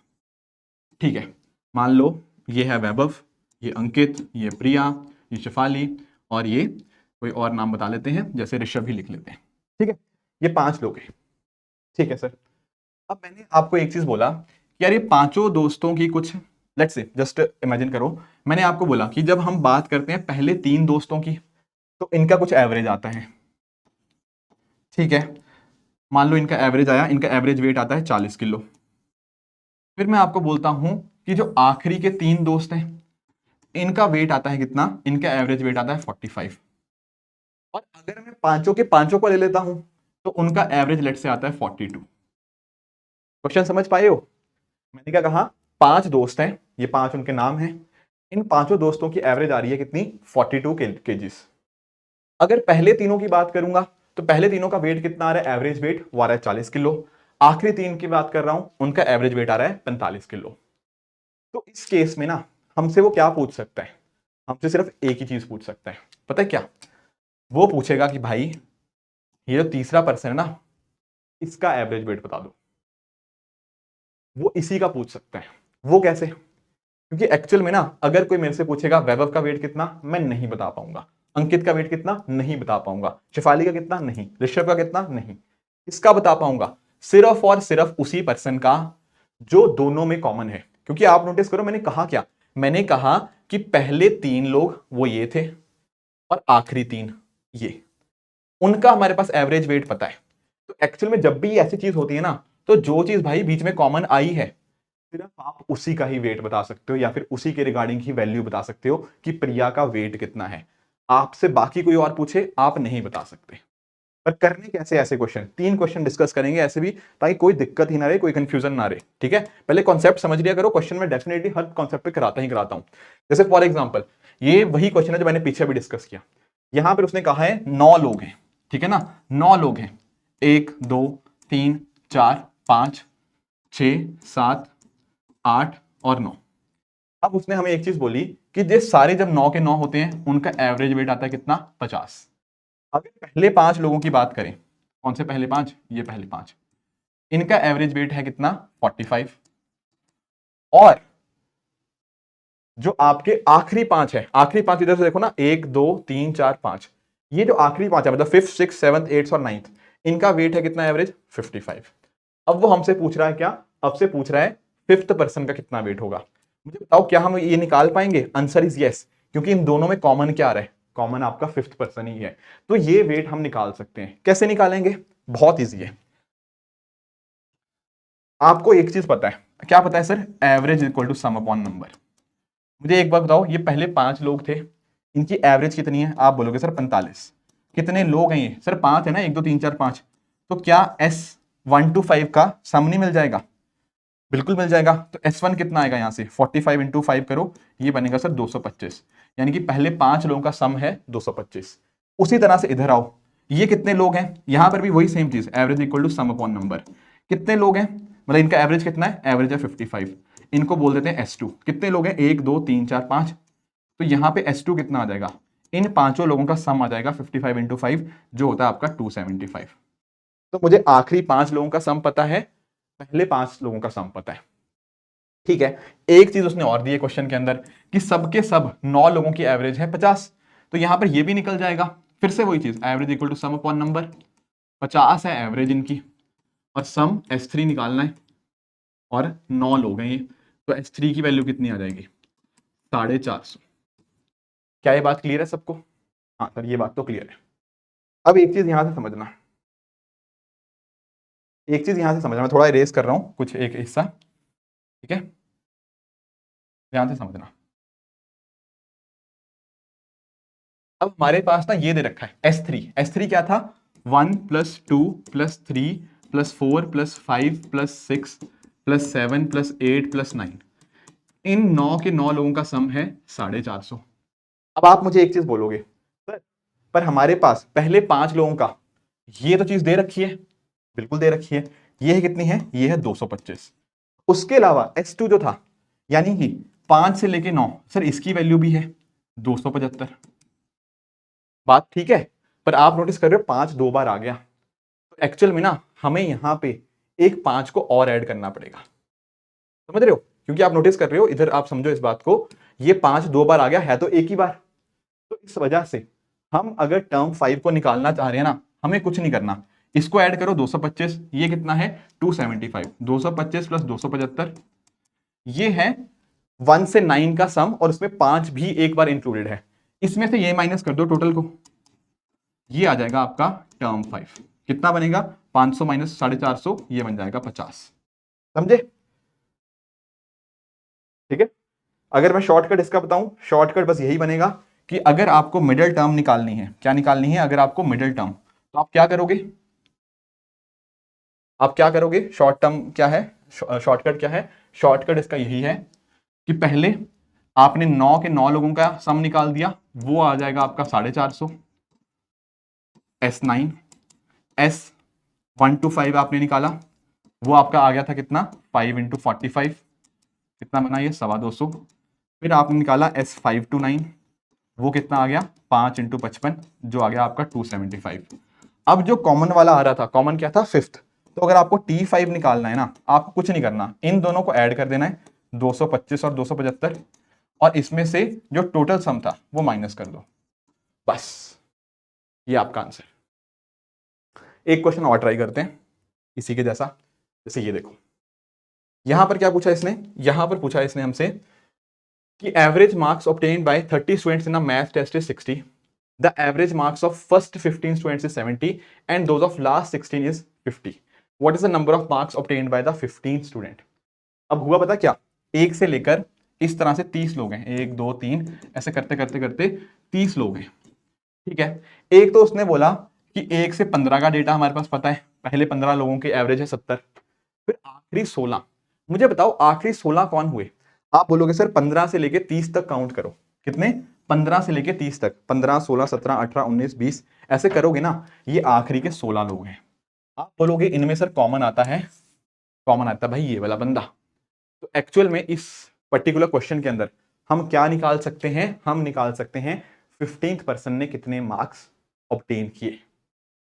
ठीक है। मान लो ये है वैभव, ये अंकित, ये प्रिया, ये शिफाली, और ये कोई और नाम बता लेते हैं, जैसे ऋषभ ही लिख लेते हैं, ठीक है। ये 5 लोग हैं, ठीक है सर। अब मैंने आपको एक चीज बोला कि यार ये पांचों दोस्तों की कुछ, लेट्स से जस्ट इमेजिन करो, मैंने आपको बोला कि जब हम बात करते हैं पहले 3 दोस्तों की तो इनका कुछ एवरेज आता है, ठीक है। मान लो इनका एवरेज आया, इनका एवरेज वेट आता है 40 किलो। फिर मैं आपको बोलता हूं कि जो आखिरी के 3 दोस्त हैं इनका वेट आता है कितना, इनका एवरेज वेट आता है 45। और अगर मैं पांचों के पांचों को ले लेता हूं तो उनका एवरेज लेट से आता है 42। क्वेश्चन समझ पाए हो, मैंने क्या कहा, 5 दोस्त हैं, ये 5 उनके नाम हैं, इन पांचों दोस्तों की एवरेज आ रही है कितनी 42 केजीस। अगर पहले तीनों की बात करूंगा तो पहले तीनों का वेट कितना आ रहा है, एवरेज वेट वो आ रहा है 40 किलो। आखिरी 3 की बात कर रहा हूं, उनका एवरेज वेट आ रहा है 45 किलो। तो इस केस में ना हमसे वो क्या पूछ सकता है, हमसे सिर्फ एक ही चीज पूछ सकता है, पता है क्या, वो पूछेगा कि भाई ये जो तीसरा पर्सन है ना इसका एवरेज वेट बता दो। वो इसी का पूछ सकता है। वो कैसे, क्योंकि एक्चुअल में ना अगर कोई मेरे से पूछेगा वैभव का वेट कितना, मैं नहीं बता पाऊंगा, अंकित का वेट कितना नहीं बता पाऊंगा, शिफाली का कितना नहीं, ऋषभ का कितना नहीं, इसका बता पाऊंगा सिर्फ और सिर्फ उसी पर्सन का जो दोनों में कॉमन है। क्योंकि आप नोटिस करो मैंने कहा क्या, मैंने कहा कि पहले 3 लोग वो ये थे और आखिरी 3 ये, उनका हमारे पास एवरेज वेट पता है। तो एक्चुअल में जब भी ऐसी चीज होती है ना, तो जो चीज भाई बीच में कॉमन आई है सिर्फ आप उसी का ही वेट बता सकते हो या फिर उसी के रिगार्डिंग ही वैल्यू बता सकते हो कि प्रिया का वेट कितना है। आपसे बाकी कोई और पूछे आप नहीं बता सकते। पर करने कैसे ऐसे क्वेश्चन, 3 क्वेश्चन डिस्कस करेंगे ऐसे भी, ताकि कोई दिक्कत ही ना रहे, कोई कंफ्यूजन ना रहे। ठीक है, पहले कॉन्सेप्ट समझ लिया करो। क्वेश्चन में डेफिनेटली हर कॉन्सेप्ट पे कराता ही कराता हूं। जैसे फॉर एग्जांपल ये वही क्वेश्चन है जो मैंने पीछे भी डिस्कस किया। यहां पर उसने कहा है 9 लोग हैं, ठीक है ना, 9 लोग हैं, 1 2 3 4 5 6 7 8 और 9। अब उसने हमें एक चीज बोली कि ये सारे जब 9 के 9 होते हैं उनका एवरेज वेट आता है कितना, 50। अगर पहले 5 लोगों की बात करें, कौन से पहले 5, ये पहले 5, इनका एवरेज वेट है कितना, 45। और जो आपके आखिरी 5 है, आखिरी 5 इधर से देखो ना, 1 2 3 4 5, ये जो आखिरी 5 है मतलब 5th 6th 7th 8th और 9th, इनका वेट है कितना एवरेज, 55। अब वो हमसे पूछ रहा है क्या, अब से पूछ रहा है 5th पर्सन का कितना वेट होगा। मुझे बताओ क्या हम ये निकाल पाएंगे, आंसर इज यस, क्योंकि इन दोनों में कॉमन क्या आ रहा है, कॉमन आपका 5th पर्सन ही है। तो ये वेट हम निकाल सकते हैं। कैसे निकालेंगे, बहुत ईजी है। आपको एक चीज पता है, क्या पता है sir, average equal to sum upon number. मुझे एक बात बताओ, ये पहले 5 लोग थे, इनकी एवरेज कितनी है, आप बोलोगे सर 45। कितने लोग हैं ये, सर 5 है ना, 1 2 3 4 5। तो क्या S1 to 5 का सम नहीं मिल जाएगा, बिल्कुल मिल जाएगा। तो S1 कितना आएगा, यहां से 45 इंटू 5 करो, ये बनेगा सर 225। यानी कि पहले 5 लोगों का सम है 225। उसी तरह से इधर आओ, ये कितने लोग हैं, यहां पर भी वही सेम चीज, average equal to sum upon number. कितने लोग हैं, मतलब इनका एवरेज कितना है, एवरेज है 55। इनको बोल देते हैं S2। कितने लोग हैं, 1 2 3 4 5। तो यहां पे S2 कितना आ जाएगा, इन पांचों लोगों का सम आ जाएगा 55 इंटू 5, जो होता है आपका 275। तो मुझे आखिरी 5 लोगों का सम पता है, पहले 5 लोगों का सम पता है। ठीक है, एक चीज उसने और दी है क्वेश्चन के अंदर कि सबके सब 9 लोगों की एवरेज है 50। तो यहां पर ये भी निकल जाएगा, फिर से वही चीज, average equal to sum upon number. 50 है एवरेज इनकी, और सम S3 निकालना है, और 9 लोग हैं ये, तो S3 की वैल्यू कितनी आ जाएगी, 450। क्या ये बात क्लियर है सबको, हाँ सर ये बात तो क्लियर है। अब एक चीज यहां से समझना, एक चीज यहां से समझना, मैं थोड़ा इरेज कर रहा हूं कुछ एक हिस्सा, ठीक है, ध्यान से समझना। अब हमारे पास ना ये दे रखा है S3 क्या था, 1 + 2 + 3 + 4 + 5 + 6 + 7 + 8 + 9। इन 9 के 9 लोगों का सम है 450। अब आप मुझे एक चीज बोलोगे, पर हमारे पास पहले 5 लोगों का ये तो चीज दे रखी है, बिल्कुल दे रखी है, ये है कितनी है, ये है 225। उसके अलावा S2 जो था, यानी कि 5 से लेके 9, सर इसकी वैल्यू भी है 275। बात ठीक है, पर आप नोटिस कर रहे हो 5 2 बार आ गया, तो एक्चुअल में ना हमें यहां पे एक 5 को और ऐड करना पड़ेगा। समझ रहे हो, क्योंकि आप नोटिस कर रहे हो इधर, आप समझो इस बात को, ये 5 2 बार आ गया है तो एक ही बार। तो इस वजह से हम अगर टर्म 5 को निकालना चाह रहे हैं ना, हमें कुछ नहीं करना, इसको ऐड करो 225, ये कितना है 275, 225 + 275, ये है 1 से 9 का सम, और उसमें 5 भी एक बार इंक्लूडेड है। इसमें से ये माइनस कर दो टोटल को, ये आ जाएगा आपका टर्म 5। कितना बनेगा, 500 - 450, ये बन जाएगा 50। समझे, ठीक है। अगर मैं शॉर्टकट इसका बताऊं, शॉर्टकट बस यही बनेगा कि अगर आपको मिडिल टर्म निकालनी है, क्या निकालनी है, अगर आपको मिडिल टर्म, तो आप क्या करोगे, आप क्या करोगे, शॉर्ट टर्म क्या है, शॉर्टकट क्या है, शॉर्टकट इसका यही है कि पहले आपने 9 के 9 लोगों का सम निकाल दिया, वो आ जाएगा आपका 450। S9 S1 to 5 आपने निकाला, वो आपका आ गया था कितना, 5 × 45, कितना बना ये 225। फिर आपने निकाला S5 to 9, वो कितना आ गया 5 × 55, जो आ गया आपका 275। अब जो कॉमन वाला आ रहा था, कॉमन क्या था, 5th। तो अगर आपको T5 निकालना है ना, आपको कुछ नहीं करना, इन दोनों को ऐड कर देना है, 225 और 275, और इसमें से जो टोटल सम था वो माइनस कर दो, बस ये आपका आंसर। एक क्वेश्चन और ट्राई करते हैं इसी के जैसा, जैसे ये देखो, यहां पर क्या पूछा इसने, यहां पर पूछा इसने हमसे कि average marks obtained by 30 students in a math test is 60, the average marks of first 15 students is 70 and those of last 16 is 50, what is the number of marks obtained by the 15 student. अब हुआ पता क्या, एक से लेकर इस तरह से 30 लोग हैं, 1 2 3 ऐसे करते करते करते 30 लोग हैं, ठीक है। एक तो उसने बोला कि 1 से 15 का डेटा हमारे पास पता है, पहले 15 लोगों की एवरेज है 70, फिर आखिरी 16। मुझे बताओ आखिरी 16 कौन हुए। आप बोलोगे सर 15 से लेके 30 तक काउंट करो, कितने, 15 से लेके 30 तक, 15 16 17 18 19 20 ऐसे करोगे ना, ये आखिरी के 16 लोग हैं। आप बोलोगे इनमें सर कॉमन आता है, कॉमन आता है भाई ये वाला बंदा। तो एक्चुअल में इस पर्टिकुलर क्वेश्चन के अंदर हम क्या निकाल सकते हैं, हम निकाल सकते हैं 15th पर्सन ने कितने मार्क्स ऑब्टेन किए।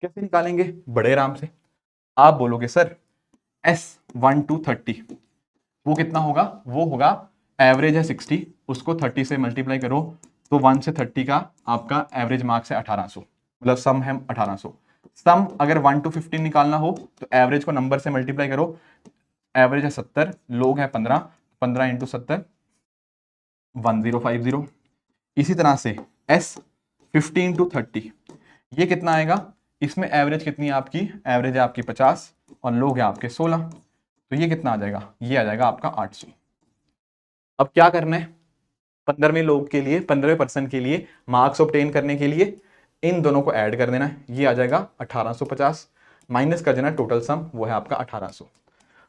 कैसे निकालेंगे, बड़े आराम से। आप बोलोगे सर S1 to 30 वो कितना होगा, वो होगा एवरेज है 60, उसको 30 से मल्टीप्लाई करो तो 1 से 30 का आपका एवरेज मार्क्स है 1800, मतलब सम है 1800। सम अगर 1 to 15 निकालना हो तो एवरेज को नंबर से मल्टीप्लाई करो, एवरेज है 70, लोग है 15, 15 इंटू 70 1050। इसी तरह से S15 to 30 ये कितना आएगा, इसमें एवरेज कितनी है आपकी, एवरेज है आपकी 50 और लोग है आपके 16, तो ये कितना आ जाएगा, ये आ जाएगा आपका 800। अब क्या करना है, 15वें लोग के लिए, 15वें पर्सन के लिए मार्क्स ऑब्टेन करने के लिए इन दोनों को ऐड कर देना है, ये आ जाएगा 1850, माइनस कर देना टोटल सम, वो है आपका 1800।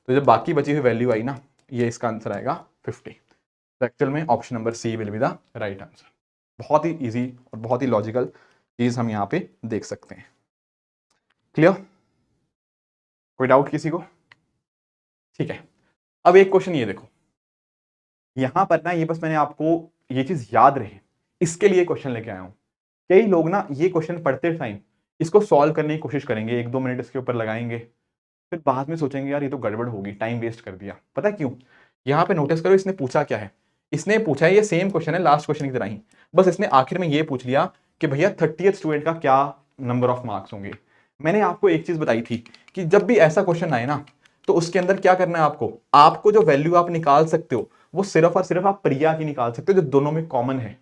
तो जब बाकी बची हुई वैल्यू आई ना, ये इसका आंसर आएगा 50। तो एक्चुअल में option number C will be the right answer. बहुत ही इजी और बहुत ही लॉजिकल चीज हम यहाँ पे देख सकते हैं। क्लियर, कोई डाउट किसी को, ठीक है। अब एक क्वेश्चन ये देखो, यहां पर ना ये बस मैंने आपको ये चीज याद रहे इसके लिए क्वेश्चन लेके आया हूं। कई लोग ना ये क्वेश्चन पढ़ते टाइम इसको सॉल्व करने की कोशिश करेंगे, 1-2 मिनट इसके ऊपर लगाएंगे, फिर बाद में सोचेंगे यार ये तो गड़बड़ होगी, टाइम वेस्ट कर दिया। पता क्यों, यहाँ पे नोटिस करो इसने पूछा क्या है, इसने पूछा है ये सेम क्वेश्चन है लास्ट क्वेश्चन की तरह ही, बस इसने आखिर में ये पूछ लिया कि भैया 30th स्टूडेंट का क्या नंबर ऑफ मार्क्स होंगे। मैंने आपको एक चीज बताई थी कि जब भी ऐसा क्वेश्चन आए ना तो उसके अंदर क्या करना है, आपको आपको जो वैल्यू आप निकाल सकते हो वो सिर्फ और सिर्फ आप प्रिया की निकाल सकते हो जो दोनों में कॉमन है।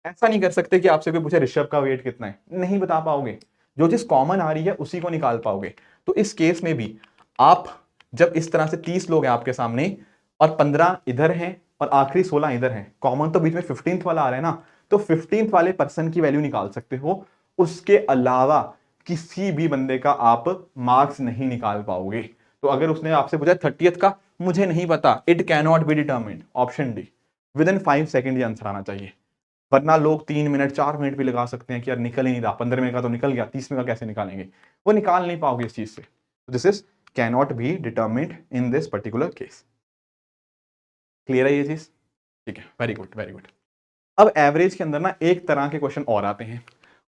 ऐसा नहीं कर सकते कि आपसे कोई पूछे ऋषभ का वेट कितना है, नहीं बता पाओगे, जो चीज कॉमन आ रही है उसी को निकाल पाओगे। तो इस केस में भी आप जब इस तरह से 30 लोग हैं आपके सामने और 15 इधर हैं और आखिरी 16 इधर हैं, कॉमन तो बीच में 15th वाला आ रहा है ना, तो 15th वाले पर्सन की वैल्यू निकाल सकते हो, उसके अलावा किसी भी बंदे का आप मार्क्स नहीं निकाल पाओगे। तो अगर उसने आपसे पूछा 30th का, मुझे नहीं पता, it can not be determined, option D, with in 5 second ये आंसर आना चाहिए। वरना लोग 3 मिनट 4 मिनट भी लगा सकते हैं कि यार निकल ही नहीं रहा, 15वें का तो निकल गया, 30वें का कैसे निकालेंगे, वो निकाल नहीं पाओगे इस चीज से। This is can not be determined in this particular case. Clear है ये चीज, ठीक है, वेरी गुड वेरी गुड। अब एवरेज के अंदर ना एक तरह के क्वेश्चन और आते हैं,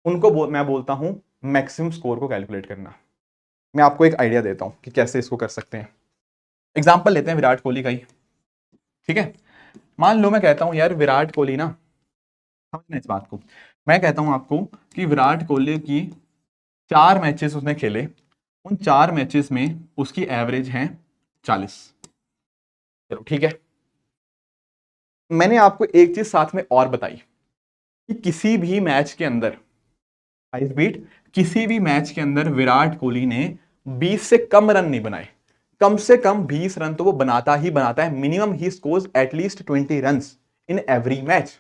उनको मैं बोलता हूं मैक्सिमम स्कोर को कैलकुलेट करना। मैं आपको एक आइडिया देता हूं कि कैसे इसको कर सकते हैं। एग्जाम्पल लेते हैं विराट कोहली का ही, ठीक है। मान लो मैं कहता हूं यार विराट कोहली ना, समझना इस बात को, मैं कहता हूं आपको कि विराट कोहली की 4 मैचेस उसने खेले, उन 4 मैचेस में उसकी एवरेज है 40। चलो ठीक है, मैंने आपको एक चीज साथ में और बताई कि किसी भी मैच के अंदर, आइस बीट, किसी भी मैच के अंदर विराट कोहली ने 20 से कम रन नहीं बनाए, कम से कम 20 रन तो वो बनाता ही बनाता है, minimum he scores at least 20 runs in every match.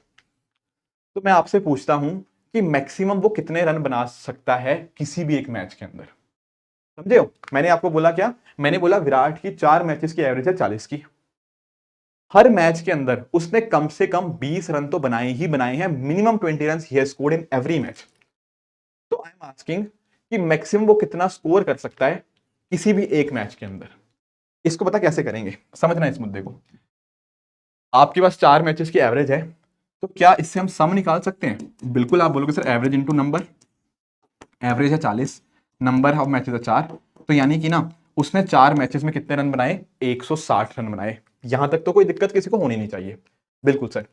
तो मैं आपसे पूछता हूं कि मैक्सिमम वो कितने रन बना सकता है किसी भी एक मैच के अंदर, समझे हो। मैंने आपको बोला क्या, मैंने बोला विराट की 4 मैचेस की एवरेज है 40 की, हर मैच के अंदर उसने कम से कम 20 रन तो बनाए ही बनाए हैं, minimum 20 run he has scored in every match. तो आई एम आस्किंग कि मैक्सिमम वो कितना स्कोर कर सकता है किसी भी एक मैच के अंदर। इसको पता कैसे करेंगे, समझना इस मुद्दे को। आपके पास 4 मैचेस की एवरेज है, तो क्या इससे हम सम निकाल सकते हैं, बिल्कुल। आप बोलोगे sir average into number, average है 40, नंबर ऑफ मैचेस है 4, तो यानी कि ना उसने 4 मैचेस में कितने रन बनाए, 160 रन बनाए। यहां तक तो कोई दिक्कत किसी को होनी नहीं चाहिए, बिल्कुल सर।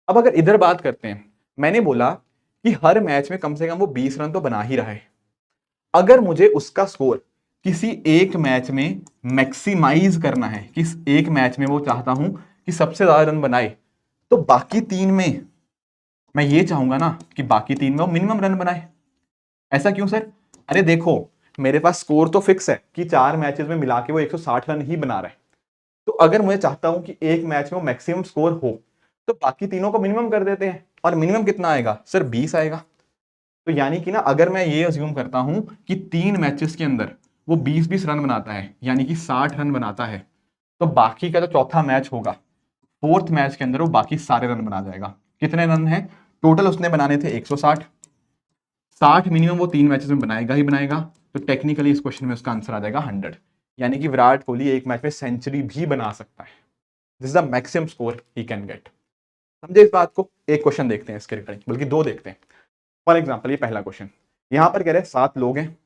अब अगर इधर बात करते हैं, मैंने बोला कि हर मैच में कम से कम वो 20 रन तो बना ही रहा है, अगर मुझे उसका स्कोर किसी एक मैच में मैक्सिमाइज करना है, किस एक मैच में वो चाहता हूं कि सबसे ज्यादा रन बनाए, तो बाकी 3 में मैं ये चाहूंगा ना कि बाकी 3 में वो मिनिमम रन बनाए। ऐसा क्यों सर, अरे देखो मेरे पास स्कोर तो फिक्स है कि 4 मैचेस में मिला के वो 160 रन ही बना रहा है, तो अगर मुझे चाहता हूं कि एक मैच में मैक्सिमम स्कोर हो तो बाकी तीनों को मिनिमम कर देते हैं, और मिनिमम कितना आएगा सर 20 आएगा। तो यानी कि ना अगर मैं ये अज्यूम करता हूं कि 3 मैचेस के अंदर वो 20-20 रन बनाता है, यानी कि 60 रन बनाता है, तो बाकी का जो चौथा मैच होगा, फोर्थ मैच के अंदर वो बाकी सारे रन बना जाएगा। कितने रन है टोटल उसने बनाने थे 160, 60 मिनिमम वो 3 मैचेस में बनाएगा ही बनाएगा। तो टेक्निकली इस क्वेश्चन में उसका आंसर आ जाएगा 100, यानी कि विराट कोहली एक मैच में सेंचुरी भी बना सकता है। This is the maximum score he can get. समझे इस बात को? एक क्वेश्चन देखते हैं इसके रिगार्डिंग, बल्कि दो देखते हैं। फॉर एग्जाम्पल ये पहला क्वेश्चन, यहां पर कह रहे हैं 7 लोग हैं,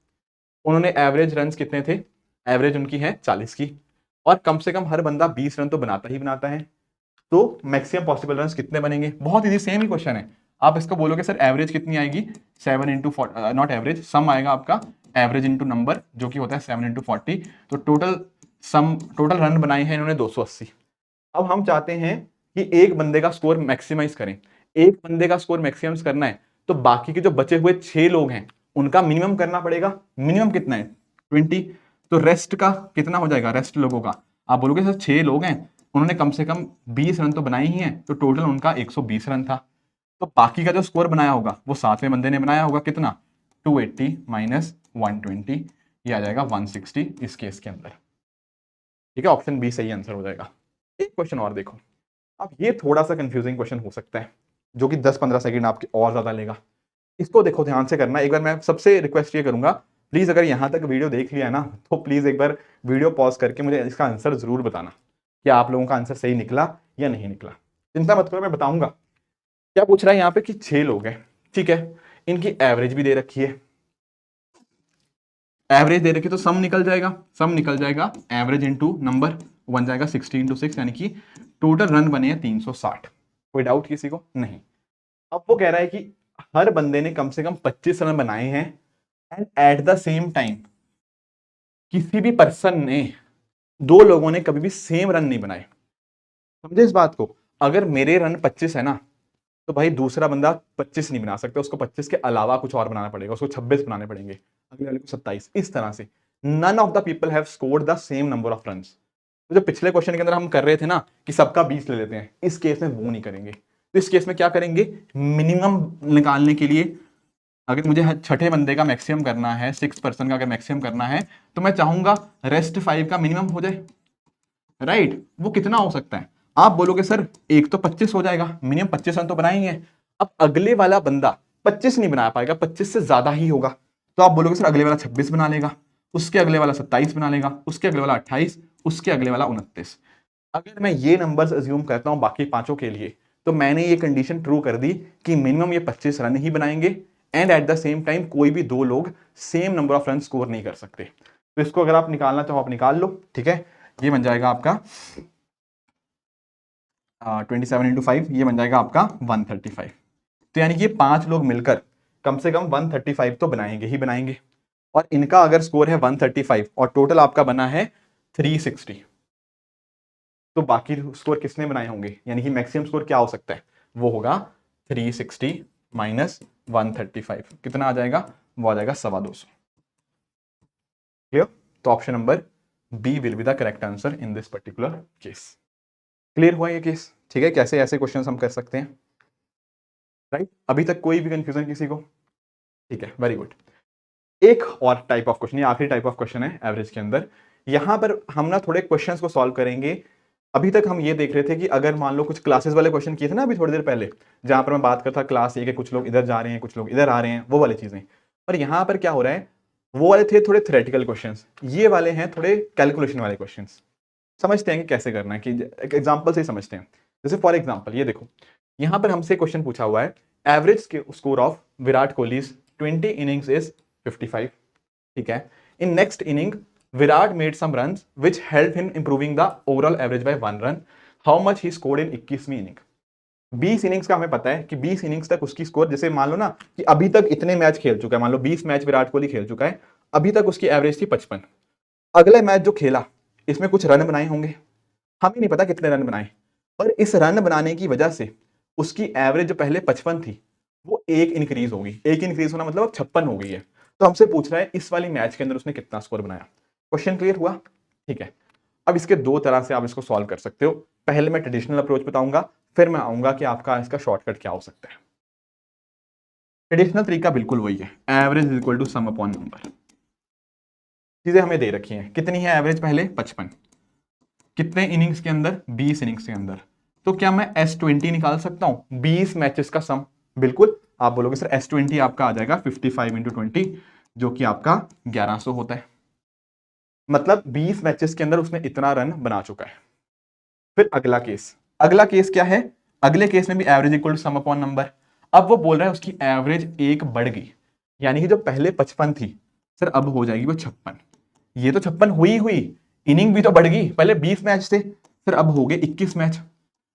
उन्होंने एवरेज रन कितने थे, एवरेज उनकी है 40 की, और कम से कम हर बंदा 20 रन तो बनाता ही बनाता है। तो मैक्सिमम पॉसिबल रन कितने बनेंगे? बहुत इजी, सेम ही क्वेश्चन है। आप इसको बोलोगे सर एवरेज कितनी आएगी, 7 इंटू नॉट एवरेज, सम आएगा आपका एवरेज इंटू नंबर जो कि होता है 7 इंटू 40। तो टोटल रन बनाए हैं इन्होंने 280। अब हम चाहते हैं कि एक बंदे का स्कोर मैक्सिमाइज करें। एक बंदे का स्कोर मैक्सिमाइज करना है तो बाकी के जो बचे हुए 6 लोग हैं उनका मिनिमम करना पड़ेगा। मिनिमम कितना है 20। तो रेस्ट का कितना हो जाएगा, रेस्ट लोगों का? आप बोलोगे सर 6 लोग हैं, उन्होंने कम से कम 20 रन तो बनाए ही हैं, तो टोटल उनका 120 रन था। तो बाकी का जो स्कोर बनाया होगा वो 7वें बंदे ने बनाया होगा, कितना 280 माइनस 120, ये आ जाएगा 160 इस केस के अंदर। ठीक है, ऑप्शन बी सही आंसर हो जाएगा। एक क्वेश्चन और देखो, अब ये थोड़ा सा कंफ्यूजिंग क्वेश्चन हो सकता है जो कि 10-15 सेकंड आपके और ज्यादा लेगा। इसको देखो ध्यान से करना। एक बार मैं सबसे रिक्वेस्ट ये करूंगा, प्लीज अगर यहां तक वीडियो देख लिया है ना तो प्लीज एक बार वीडियो पॉज करके मुझे इसका आंसर जरूर बताना कि आप लोगों का आंसर सही निकला या नहीं निकला। चिंता मत करो, मैं बताऊंगा। क्या पूछ रहा है यहाँ पे कि 6 लोग हैं, ठीक है, इनकी एवरेज भी दे रखी है, एवरेज दे रखी तो सम निकल जाएगा, सम निकल जाएगा एवरेज इंटू नंबर बन जाएगा 60 इंटू 6, यानी कि टोटल रन बने हैं 360। कोई डाउट किसी को? नहीं। अब वो कह रहा है कि हर बंदे ने कम से कम 25 रन बनाए हैं, and at the same time किसी भी पर्सन ने, 2 लोगों ने कभी भी सेम रन नहीं बनाए। समझे इस बात को? अगर मेरे रन 25 है ना तो भाई दूसरा बंदा 25 नहीं बना सकता, उसको 25 के अलावा कुछ और बनाना पड़ेगा, उसको 26 बनाने पड़ेंगे, अगले वाले को 27। इस तरह से none of the people have scored the same number of runs. तो जो पिछले क्वेश्चन के अंदर हम कर रहे थे ना कि सबका 20 ले लेते हैं, इस केस में वो नहीं करेंगे। तो इस केस में क्या करेंगे, मिनिमम निकालने के लिए अगर मुझे छठे बंदे का मैक्सिमम करना है, 6 पर्सन का अगर मैक्सिमम करना है, तो मैं चाहूंगा रेस्ट 5 का मिनिमम हो जाए, राइट? वो कितना हो सकता है? आप बोलोगे सर एक तो 25 हो जाएगा, मिनिमम 25 रन तो बनाएंगे। अब अगले वाला बंदा 25 नहीं बना पाएगा, 25 से ज्यादा ही होगा, तो आप बोलोगे सर अगले वाला 26 बना लेगा, उसके अगले वाला 27 बना लेगा, उसके अगले वाला 28, उसके अगले वाला 29। अगर मैं ये नंबर्स अज्यूम करता हूं बाकी पांचों के लिए, तो मैंने ये कंडीशन ट्रू कर दी कि मिनिमम ये 25 रन ही बनाएंगे, and at the same time कोई भी 2 लोग same number of run score नहीं कर सकते। तो इसको अगर आप निकालना चाहो आप निकाल लो, ठीक है। ये बन जाएगा आपका 27 इंटू 5, ये बन जाएगा आपका 135। तो यानी कि 5 लोग मिलकर कम से कम 135 तो बनाएंगे ही बनाएंगे, और इनका अगर स्कोर है 135 और टोटल आपका बना है 360, तो बाकी स्कोर किसने बनाए होंगे, यानी कि मैक्सिमम स्कोर क्या हो सकता है, वो होगा 360 माइनस 135। कितना आ जाएगा? वो आ जाएगा 250। क्लियर? तो option number B will be the correct answer in this particular case. Clear हुआ ये केस? ठीक है, कैसे ऐसे क्वेश्चन हम कर सकते हैं, राइट? अभी तक कोई भी कंफ्यूजन किसी को? ठीक है, वेरी गुड। एक और टाइप ऑफ क्वेश्चन, ये आखिरी टाइप ऑफ क्वेश्चन है एवरेज के अंदर। यहां पर हम ना थोड़े क्वेश्चंस को सॉल्व करेंगे। अभी तक हम ये देख रहे थे कि अगर मान लो कुछ क्लासेस वाले क्वेश्चन किए थे ना अभी थोड़ी देर पहले, जहां पर मैं बात करता क्लास एक है, कुछ लोग इधर जा रहे हैं, कुछ लोग इधर आ रहे हैं, वो वाली चीजें। और यहां पर क्या हो रहा है, वो वाले थे थोड़े थ्योरेटिकल क्वेश्चंस, ये वाले हैं थोड़े कैलकुलेशन वाले क्वेश्चंस। समझते हैं कि कैसे करना है, कि एक एग्जांपल से ही समझते हैं। जैसे फॉर एग्जांपल ये देखो, यहां पर हमसे क्वेश्चन पूछा हुआ है, average score of Virat Kohli 20 innings is 55, ठीक है। In next inning Virat made some runs which help him improving the overall average by 1 run. How much he scored in 21वीं इनिंग। 20 इनिंग्स का हमें पता है कि 20 इनिंग्स तक उसकी स्कोर, जैसे मान लो ना कि अभी तक इतने मैच खेल चुका है, मान लो 20 मैच विराट कोहली खेल चुका है, अभी तक उसकी एवरेज थी 55। अगले मैच जो खेला इसमें कुछ रन बनाए होंगे, हमें नहीं पता कितने रन बनाए, पर इस रन बनाने की वजह से उसकी एवरेज जो पहले 55 थी वो एक इंक्रीज होगी। एक इंक्रीज होना मतलब 56 हो गई है। तो हमसे पूछ रहा है इस वाली मैच के अंदर उसने कितना स्कोर बनाया। क्वेश्चन क्लियर हुआ? ठीक है। अब इसके दो तरह से आप इसको सॉल्व कर सकते हो। पहले मैं ट्रेडिशनल अप्रोच बताऊंगा, फिर मैं आऊंगा कि आपका इसका शॉर्टकट क्या हो सकता है। ट्रेडिशनल तरीका बिल्कुल वही है, average is equal to sum upon number. चीजें हमें दे रखी हैं, कितनी है एवरेज, पहले 55, कितने इनिंग्स के अंदर, 20 इनिंग्स के अंदर। तो क्या मैं S20 निकाल सकता हूं, 20 मैचेस का सम? बिल्कुल। आप बोलोगे सर S20 आपका आ जाएगा 55 इंटू 20, जो कि आपका 1100 होता है। मतलब 20 मैचेस के अंदर उसने इतना रन बना चुका है। फिर अगला केस, अगला केस क्या है, अगले केस में भी average equal to sum upon number. अब वो बोल रहा है उसकी एवरेज एक बढ़ गई, यानी कि जो पहले 55 थी सर अब हो जाएगी वो 56। ये तो 56 हुई हुई, इनिंग भी तो बढ़ गई, पहले 20 मैच थे सर अब हो गए 21 मैच।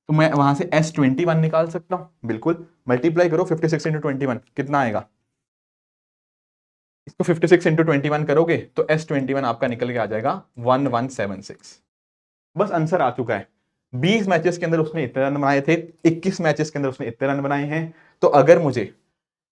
तो मैं वहां से S21 निकाल सकता हूं, बिल्कुल। मल्टीप्लाई करो 56 इंटू 21, कितना आएगा, इसको 56 इंटू 21 करोगे तो S21 आपका निकल के आ जाएगा 1176। बस आंसर आ चुका है। 20 मैचेस के अंदर उसने इतने रन बनाए थे, 21 मैचेस के अंदर उसने इतने रन बनाए हैं। तो अगर मुझे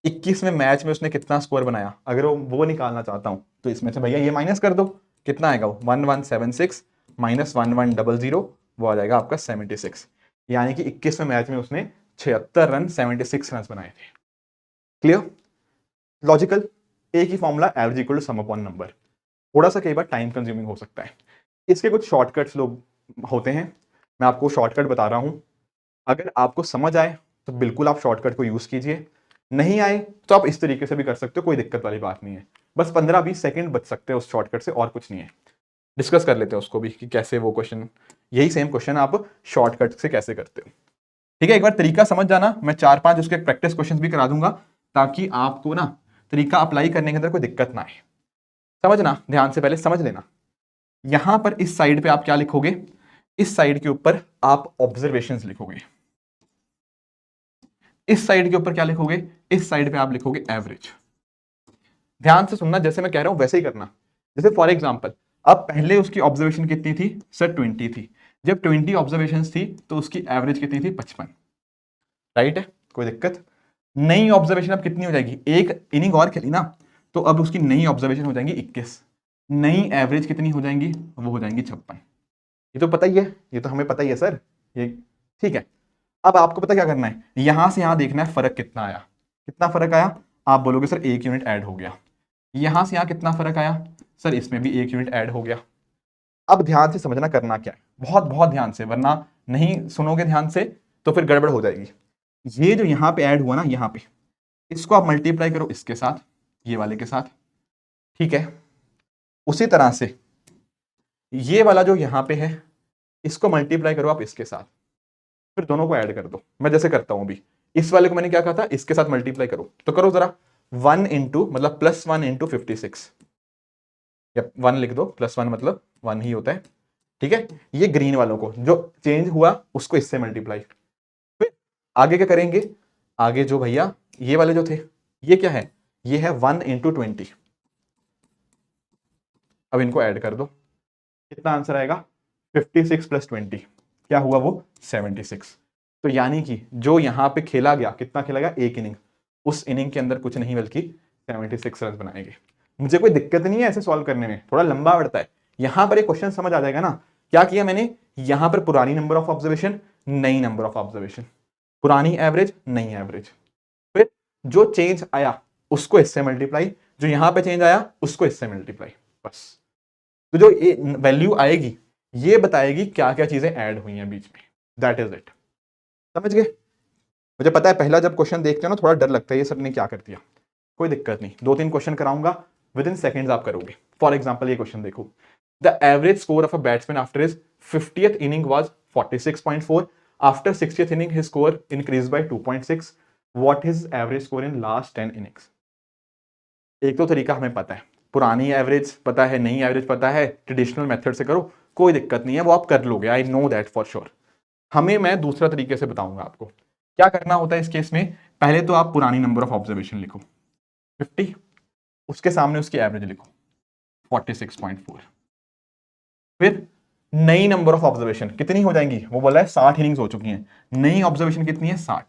21वें मैच में उसने कितना स्कोर बनाया, अगर वो निकालना चाहता हूं तो इसमें से भैया ये माइनस कर दो, कितना आएगा वो 1176 माइनस 1100, वो आ जाएगा आपका 76। यानी कि 21वें मैच में उसने 76 रन 76 रन बनाए थे। क्लियर, लॉजिकल, एक ही formula, average equal to sum upon number. थोड़ा सा कई बार टाइम कंज्यूमिंग हो सकता है, इसके कुछ शॉर्टकट्स लोग होते हैं, मैं आपको शॉर्टकट बता रहा हूं। अगर आपको समझ आए तो बिल्कुल आप शॉर्टकट को यूज कीजिए, नहीं आए तो आप इस तरीके से भी कर सकते हो, कोई दिक्कत वाली बात नहीं है। बस 15-20 सेकंड बच सकते हैं उस शॉर्टकट से, और कुछ नहीं है। डिस्कस कर लेते हैं उसको भी कि कैसे वो क्वेश्चन, यही सेम क्वेश्चन आप शॉर्टकट से कैसे करते हो। ठीक है, एक बार तरीका समझ जाना, मैं 4-5 उसके प्रैक्टिस क्वेश्चन भी करा दूंगा, ताकि आपको ना तरीका अप्लाई करने के अंदर कोई दिक्कत ना आए। समझना ध्यान से, पहले समझ लेना। यहां पर इस साइड पे आप क्या लिखोगे, इस साइड के ऊपर आप ऑब्जर्वेशंस लिखोगे, इस साइड के ऊपर क्या लिखोगे, इस साइड पे आप लिखोगे एवरेज। ध्यान से सुनना, जैसे मैं कह रहा हूं वैसे ही करना। जैसे फॉर एग्जांपल, अब पहले उसकी ऑब्जर्वेशन कितनी थी सर, 20 थी। जब 20 ऑब्जर्वेशन थी तो उसकी एवरेज कितनी थी, 55। राइट है, कोई दिक्कत। नई ऑब्जर्वेशन अब कितनी हो जाएगी, एक इनिंग और खेली ना, तो अब उसकी नई ऑब्जर्वेशन हो जाएंगी 21, नई एवरेज कितनी हो जाएंगी, वो हो जाएंगी 56। ये तो पता ही है, ये तो हमें पता ही है सर ये। ठीक है, अब आपको पता क्या करना है, यहां से यहां देखना है फर्क कितना आया। कितना फर्क आया, आप बोलोगे सर 1 यूनिट ऐड हो गया। यहां से यहां कितना फर्क आया, सर इसमें भी 1 यूनिट ऐड हो गया। अब ध्यान से समझना करना क्या है, बहुत बहुत ध्यान से, वरना नहीं सुनोगे ध्यान से तो फिर गड़बड़ हो जाएगी। ये जो यहां पे ऐड हुआ ना, यहां पे, इसको आप मल्टीप्लाई करो इसके साथ, ये वाले के साथ। ठीक है, उसी तरह से ये वाला जो यहां पे है, इसको मल्टीप्लाई करो आप इसके साथ, फिर दोनों को ऐड कर दो। मैं जैसे करता हूं अभी, इस वाले को मैंने क्या कहा था, इसके साथ मल्टीप्लाई करो, तो करो जरा। 1 इंटू मतलब +1 इंटू 56, या 1 लिख दो, +1 मतलब 1 ही होता है। ठीक है, ये ग्रीन वालों को जो चेंज हुआ उसको इससे मल्टीप्लाई। फिर आगे क्या करेंगे, आगे जो भैया ये वाले जो थे, ये क्या है, ये है 1 इंटू 20। अब इनको ऐड कर दो, कितना आंसर आएगा, 56 + 20, क्या हुआ वो, 76। तो यानी कि जो यहां पे खेला गया, कितना खेला गया, एक इनिंग, उस इनिंग के अंदर कुछ नहीं बल्कि 76 रन बनाएंगे। मुझे कोई दिक्कत नहीं है ऐसे सॉल्व करने में, थोड़ा लंबा पड़ता है। यहां पर एक क्वेश्चन समझ आ जाएगा ना, क्या किया मैंने, यहां पर पुरानी नंबर ऑफ ऑब्जर्वेशन, नई नंबर ऑफ ऑब्जर्वेशन, पुरानी एवरेज, नई एवरेज, फिर जो चेंज आया उसको इससे मल्टीप्लाई, जो यहां पे चेंज आया उसको इससे मल्टीप्लाई, बस। तो जो ये वैल्यू आएगी ये बताएगी क्या क्या चीजें ऐड हुई हैं बीच में, दैट इज इट। समझ गए। मुझे पता है पहला जब क्वेश्चन देखते हो ना थोड़ा डर लगता है, ये सर ने क्या कर दिया, कोई दिक्कत नहीं, 2-3 क्वेश्चन कराऊंगा, विद इन सेकेंड्स आप करोगे। फॉर एग्जाम्पल ये क्वेश्चन देखो, the average score of a batsman after his 50th inning was 46.4, after 60th inning his score increase by 2.6, what his average score in last 10 innings. एक तो तरीका हमें पता है, पुरानी एवरेज पता है, नई एवरेज पता है, ट्रेडिशनल मेथड से करो, कोई दिक्कत नहीं है, वो आप कर लोगे, I know that for sure. हमें मैं दूसरा तरीके से बताऊंगा आपको क्या करना होता है इस केस में। पहले तो आप पुरानी नंबर ऑफ ऑब्जर्वेशन लिखो 50, उसके सामने उसकी एवरेज लिखो 46.4, फिर नई नंबर ऑफ ऑब्जर्वेशन कितनी हो जाएंगी, वो बोला है 60 इनिंग्स हो चुकी हैं, नई ऑब्जर्वेशन कितनी है 60,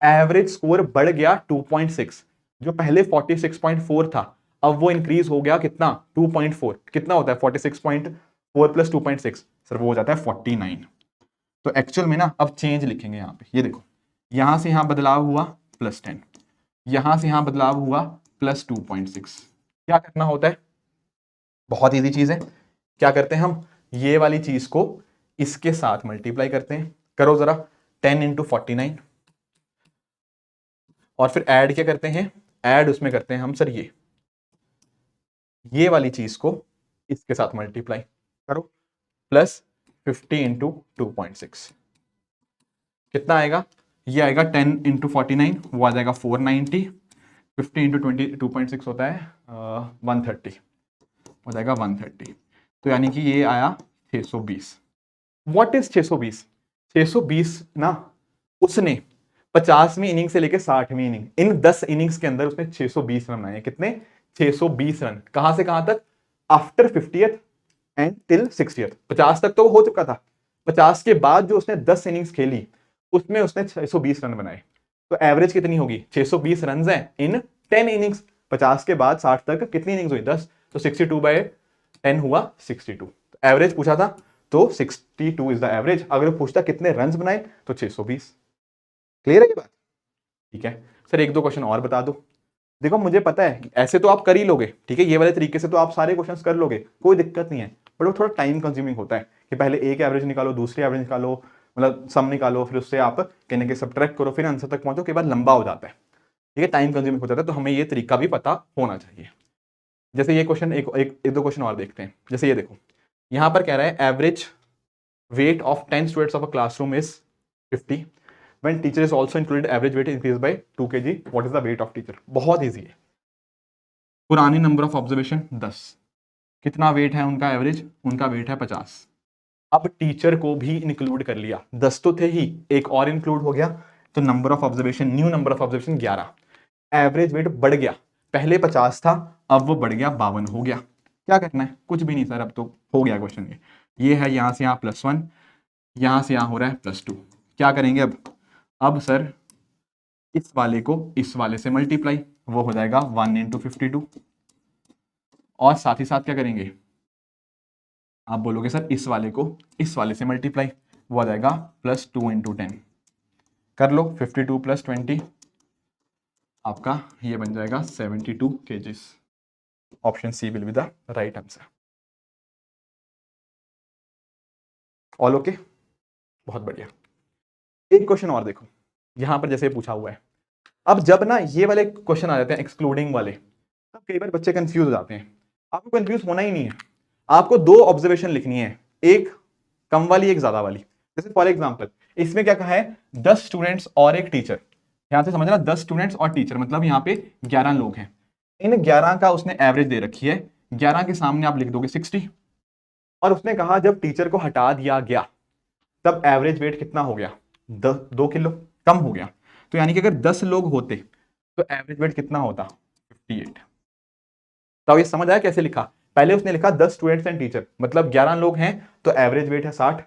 एवरेज स्कोर बढ़ गया 2.6, जो पहले 46.4 था अब वो इंक्रीज हो गया कितना 2.4, कितना होता है 46.4 + 2.6 सर वो हो जाता है 49। तो एक्चुअल में ना अब चेंज लिखेंगे यहाँ पे, ये देखो यहां से यहां बदलाव हुआ +10, यहां से यहां बदलाव हुआ +2.6। क्या करना होता है, बहुत इजी चीज है। क्या करते हैं हम, ये वाली चीज को इसके साथ मल्टीप्लाई करते हैं, करो जरा 10 इंटू 49, और फिर ऐड क्या करते हैं, ऐड उसमें करते हैं हम सर ये वाली चीज को इसके साथ मल्टीप्लाई करो, +50 इंटू 2.6 कितना आएगा, ये आएगा 10 इंटू 49, वो आ जाएगा 490, 50 इंटू 22.6 होता है 130, हो जाएगा 130। तो यानी कि ये आया 620। What is 620? 620 ना, उसने 50वीं इनिंग से लेकर 60वीं इनिंग, इन 10 इनिंग्स के अंदर उसने 620 रन बनाए। कितने? 620 रन। कहां से कहां तक? After 50th and till 60th। 50 तक तो हो चुका था, 50 के बाद जो उसने 10 इनिंग्स खेली उसमें उसने 620 रन बनाए। तो एवरेज कितनी होगी? 620 रन है इन 10 इनिंग्स। 50 के बाद 60 तक कितनी इनिंग्स हुई? 10। तो 62/10 हुआ 62। एवरेज पूछा था तो 62 इज द एवरेज। अगर पूछता कितने रन बनाए तो 620। क्लियर है ये बात? ठीक है सर, एक दो क्वेश्चन और बता दो। देखो मुझे पता है ऐसे तो आप कर ही लोगे, ठीक है, ये वाले तरीके से तो आप सारे क्वेश्चंस कर लोगे, कोई दिक्कत नहीं है, बट वो थोड़ा टाइम कंज्यूमिंग होता है कि पहले एक एवरेज निकालो, दूसरी एवरेज निकालो, मतलब सम निकालो, फिर उससे आप कहीं ना कहीं सब्ट्रैक्ट करो, फिर आंसर तक पहुंचो, कई बार लंबा हो जाता है, ठीक है, टाइम कंज्यूमिंग हो जाता है। तो हमें ये तरीका भी पता होना चाहिए। जैसे ये क्वेश्चन एक दो क्वेश्चन और देखते हैं। जैसे ये देखो, यहां पर कह रहा है average weight of 10 students of a classroom is 50 when teacher is also included, average weight increased by 2 kg, what is the weight of teacher? बहुत इजी है। पुरानी नंबर ऑफ ऑब्जर्वेशन 10, कितना वेट है उनका एवरेज? उनका वेट है 50। अब टीचर को भी इंक्लूड कर लिया, 10 तो थे ही, एक और इंक्लूड हो गया, तो number of observation, new number of observation 11। Average weight बढ़ गया, पहले 50 था अब वो बढ़ गया 52 हो गया। क्या करना है? कुछ भी नहीं सर, अब तो हो गया क्वेश्चन। ये है यहां से यहां +1, यहां से यहां हो रहा है +2। क्या करेंगे अब सर इस वाले को इस वाले से मल्टीप्लाई, वो हो जाएगा 1 इंटू 52, और साथ ही साथ क्या करेंगे, आप बोलोगे सर इस वाले को इस वाले से मल्टीप्लाई, वो आ जाएगा +2 इंटू 10। कर लो 52 + 20, आपका ये बन जाएगा 72 kgs। Option C will be the right answer. All okay, बहुत बढ़िया। एक क्वेश्चन और देखो, यहां पर जैसे पूछा हुआ है, अब जब ना ये वाले क्वेश्चन आ जाते हैं एक्सक्लूडिंग वाले, तब कई बार बच्चे कंफ्यूज हो जाते हैं। आपको कंफ्यूज होना ही नहीं है, आपको दो ऑब्जर्वेशन लिखनी है, एक कम वाली एक ज्यादा वाली। जैसे फॉर एग्जांपल इसमें क्या कहा है, 10 स्टूडेंट्स और एक टीचर। यहां से समझना 10 स्टूडेंट्स और टीचर मतलब यहाँ पे 11 लोग हैं। इन 11 का उसने एवरेज दे रखी है, 11 के सामने आप लिख दोगे 60, और उसने कहा जब टीचर को हटा दिया गया तब एवरेज वेट कितना हो गया, 2 किलो कम हो गया। तो यानी कि अगर 10 लोग होते तो एवरेज वेट कितना होता, 58। तो ये समझ आया कैसे लिखा? पहले उसने लिखा 10 स्टूडेंट्स एंड टीचर, मतलब 11 लोग हैं तो एवरेज वेट है 60।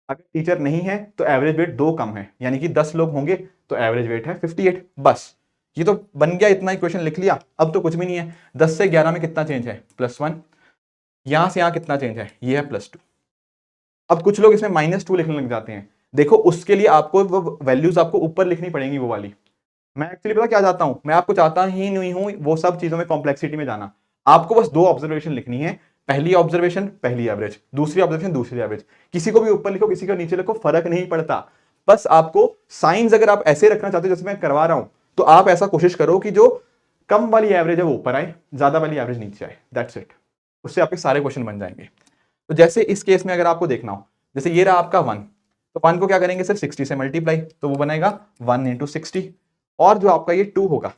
अगर टीचर नहीं है तो एवरेज वेट 2 कम है, यानी कि 10 लोग होंगे तो एवरेज वेट है 58। बस ये तो बन गया, इतना इक्वेशन लिख लिया। अब तो कुछ भी नहीं है, 10 से 11 में कितना चेंज है, +1, यहां से यहां कितना चेंज है, ये है +2। अब कुछ लोग इसमें -2 लिखने लग जाते हैं, देखो उसके लिए आपको वो वैल्यूज आपको ऊपर लिखनी पड़ेंगी, वो वाली। मैं एक्चुअली पता क्या चाहता हूं, मैं आपको चाहता ही नहीं हूं वो सब चीजों में कॉम्प्लेक्सिटी में जाना। आपको बस 2 ऑब्जर्वेशन लिखनी है, पहली ऑब्जर्वेशन पहली एवरेज, दूसरी ऑब्जर्वेशन दूसरी एवरेज। किसी को भी ऊपर लिखो किसी को नीचे लिखो, फर्क नहीं पड़ता। बस आपको साइंस अगर आप ऐसे रखना चाहते हो जैसे मैं करवा रहा हूं, तो आप ऐसा कोशिश करो कि जो कम वाली एवरेज है वो ऊपर आए, ज्यादा वाली एवरेज नीचे आए, दैट्स इट। उससे आपके सारे क्वेश्चन बन जाएंगे। तो जैसे इस केस में अगर आपको देखना हो, जैसे ये रहा आपका 1, तो 1 को क्या करेंगे सर 60 से मल्टीप्लाई, तो वो बनेगा 1 इंटू 60। और जो आपका ये 2 होगा,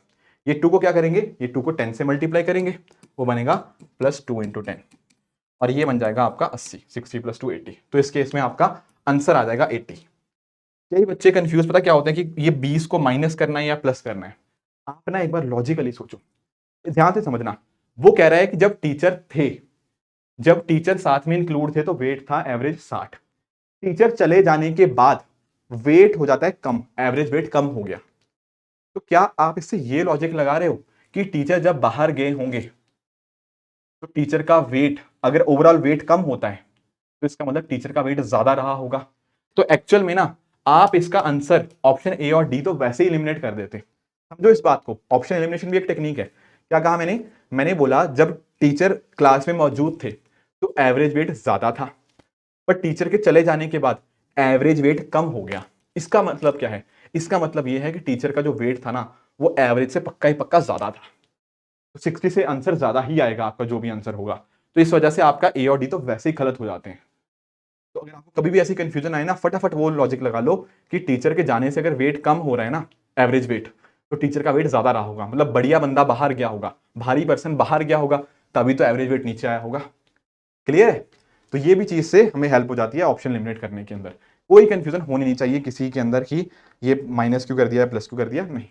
ये 2 को क्या करेंगे, ये 2 को 10 से मल्टीप्लाई करेंगे, वो बनेगा +2 इंटू 10, और ये बन जाएगा आपका 80, 60 + 2 80। तो इस केस में आपका आंसर आ जाएगा 80। कई बच्चे कंफ्यूज पता क्या होते हैं कि ये 20 को माइनस करना है या प्लस करना है। आप ना एक बार लॉजिकली सोचो, ध्यान से समझना। वो कह रहा है कि जब टीचर थे, जब टीचर साथ में इंक्लूड थे तो वेट था एवरेज 60, टीचर चले जाने के बाद वेट हो जाता है कम, एवरेज वेट कम हो गया। तो क्या आप इससे ये लॉजिक लगा रहे हो कि टीचर जब बाहर गए होंगे तो टीचर का वेट, अगर ओवरऑल वेट कम होता है तो इसका मतलब टीचर का वेट ज्यादा रहा होगा। तो एक्चुअल में ना आप इसका आंसर ऑप्शन ए और डी तो वैसे ही एलिमिनेट कर देते। समझो इस बात को, ऑप्शन एलिमिनेशन भी एक टेक्निक है। क्या कहा मैंने बोला जब टीचर क्लास में मौजूद थे तो एवरेज वेट ज्यादा था, पर टीचर के चले जाने के बाद एवरेज वेट कम हो गया। इसका मतलब क्या है? इसका मतलब यह है कि टीचर का जो वेट था ना वो एवरेज से पक्का ही पक्का ज्यादा था। तो 60 से आंसर ज्यादा ही आएगा आपका जो भी आंसर होगा। तो इस वजह से आपका ए और डी तो वैसे ही गलत हो जाते हैं। तो अगर आपको कभी भी ऐसी कंफ्यूजन आए ना, फटाफट वो लॉजिक लगा लो कि टीचर के जाने से अगर वेट कम हो रहा है ना, एवरेज वेट, तो टीचर का वेट ज्यादा रहा होगा, मतलब बढ़िया बंदा बाहर गया होगा, भारी पर्सन बाहर गया होगा, तभी तो एवरेज वेट नीचे आया होगा। क्लियर है? तो ये भी चीज से हमें हेल्प हो जाती है ऑप्शन लिमिनेट करने के अंदर। कोई कंफ्यूजन होनी नहीं चाहिए किसी के अंदर कि ये माइनस क्यों कर दिया प्लस क्यों कर दिया, नहीं।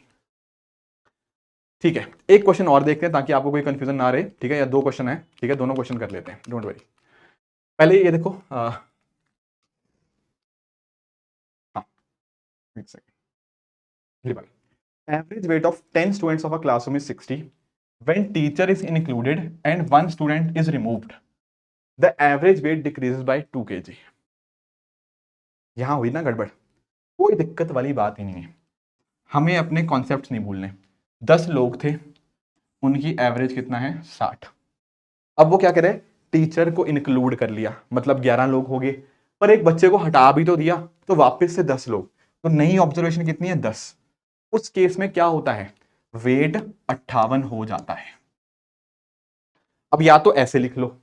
ठीक है, एक क्वेश्चन और देखते हैं ताकि आपको कोई कंफ्यूजन ना रहे। ठीक है, या दो क्वेश्चन है, ठीक है, दोनों क्वेश्चन कर लेते हैं, डोंट वरी। पहले ये देखो, हाँ, एक second. Average weight of 10 students of a classroom is 60. When teacher is included and one student is removed, the average weight decreases by 2 kg. यहां हुई ना गड़बड़, कोई दिक्कत वाली बात ही नहीं है। हमें अपने कॉन्सेप्ट्स नहीं भूलने। 10 लोग थे, उनकी एवरेज कितना है? 60। अब वो क्या करे, टीचर को इंक्लूड कर लिया, मतलब 11 लोग हो गए, पर एक बच्चे को हटा भी तो दिया, तो वापस से 10 लोग। तो नई ऑब्जर्वेशन कितनी है? 10। उस केस में क्या होता है? वेट 58 हो जाता है। अब या तो ऐसे लिख लो,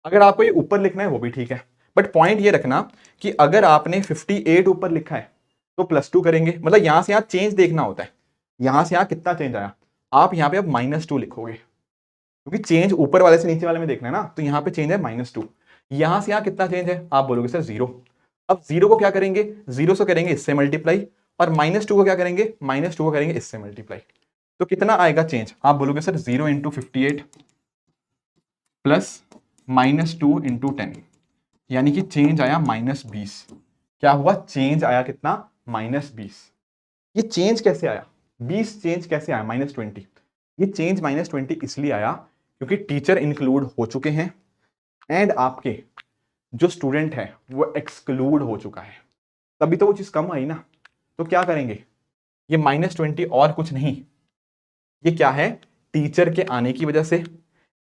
अगर आपको ये ऊपर लिखना है वो भी ठीक है, बट पॉइंट ये रखना कि अगर आपने 58 ऊपर लिखा है तो +2 करेंगे, मतलब यहां से यहां चेंज देखना होता है। यहां से यहां कितना चेंज आया, आप यहां पे अब -2 लिखोगे, क्योंकि चेंज ऊपर वाले से नीचे वाले में देखना है ना। तो यहां पे चेंज है -2, यहां से यहां कितना चेंज है? आप बोलोगे सर 0। अब 0 को क्या करेंगे? 0 से करेंगे इससे मल्टीप्लाई, और -2 को क्या करेंगे? -2 को करेंगे इससे मल्टीप्लाई। तो कितना आएगा चेंज? आप बोलोगे सर 0 × 58 प्लस -2 × 10, यानी कि चेंज आया -20। क्या हुआ? चेंज आया कितना? -20। ये चेंज कैसे आया? 20 चेंज कैसे आया? -20। ये चेंज -20 इसलिए आया क्योंकि टीचर इंक्लूड हो चुके हैं एंड आपके जो स्टूडेंट है वो एक्सक्लूड हो चुका है, तभी तो वो चीज कम आई ना। तो क्या करेंगे? ये -20 और कुछ नहीं, ये क्या है? टीचर के आने की वजह से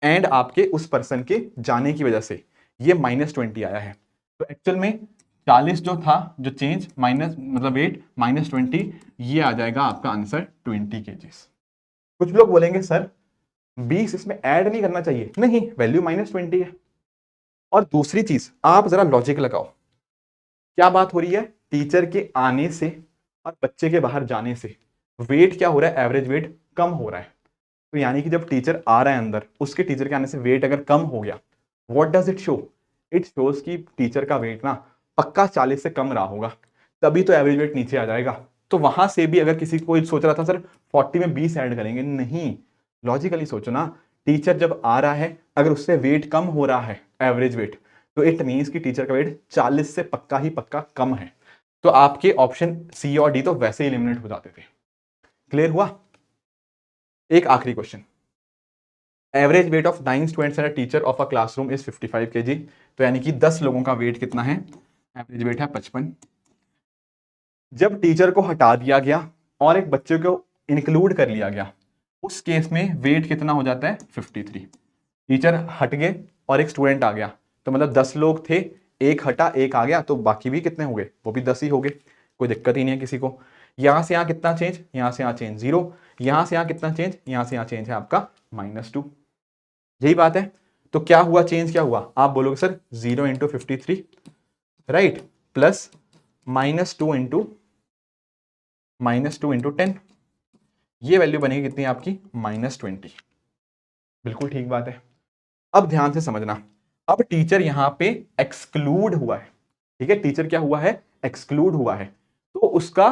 एंड आपके उस पर्सन के जाने की वजह से ये -20 आया है। तो एक्चुअल में 40 जो था, जो चेंज माइनस मतलब वेट -20, ये आ जाएगा आपका आंसर 20 kgs। कुछ लोग बोलेंगे सर 20 इसमें ऐड नहीं करना चाहिए, नहीं, वैल्यू -20 है। और दूसरी चीज, आप जरा लॉजिक लगाओ, क्या बात हो रही है? टीचर के आने से और बच्चे के बाहर जाने से वेट क्या हो रहा है? एवरेज वेट कम हो रहा है। तो यानी कि जब टीचर आ रहा है अंदर, उसके टीचर के आने से वेट अगर कम हो गया, what does it show? It shows कि टीचर का वेट ना पक्का 40 से कम रहा होगा, तभी तो एवरेज वेट नीचे आ जाएगा। तो वहां से भी अगर किसी कोई सोच रहा था सर 40 में 20 ऐड करेंगे, नहीं, लॉजिकली सोचो ना, टीचर जब आ रहा है अगर उससे वेट कम हो रहा है एवरेज वेट, तो इट मीन्स कि टीचर का वेट 40 से पक्का ही पक्का कम है। तो आपके ऑप्शन सी और डी तो वैसे ही एलिमिनेट हो जाते थे। क्लियर हुआ? एक आखिरी question. Average weight of 9 students and teacher of a classroom is 55 kg। तो यानी कि 10 लोगों का वेट कितना है? एवरेज वेट है 55। जब टीचर को हटा दिया गया और एक बच्चे को इंक्लूड कर लिया गया, उस केस में वेट कितना हो जाता है? 53। टीचर हट गए और एक स्टूडेंट आ गया, तो मतलब 10 लोग थे, एक हटा एक आ गया, तो बाकी भी कितने हो गए? वो भी 10 ही हो गए, कोई दिक्कत ही नहीं है किसी को। यहां से यहां कितना चेंज? यहां से यहां चेंज 0, यहां से यहां कितना चेंज? यहां से यहां चेंज है आपका -2। यही बात है। तो क्या हुआ? चेंज क्या हुआ? आप बोलोगे सर 0 × 53, राइट, प्लस -2 × 10, ये वैल्यू बनेगी कितनी आपकी? -20। बिल्कुल ठीक बात है। अब ध्यान से समझना, अब टीचर यहां पे एक्सक्लूड हुआ है, ठीक है, टीचर क्या हुआ है? एक्सक्लूड हुआ है, तो उसका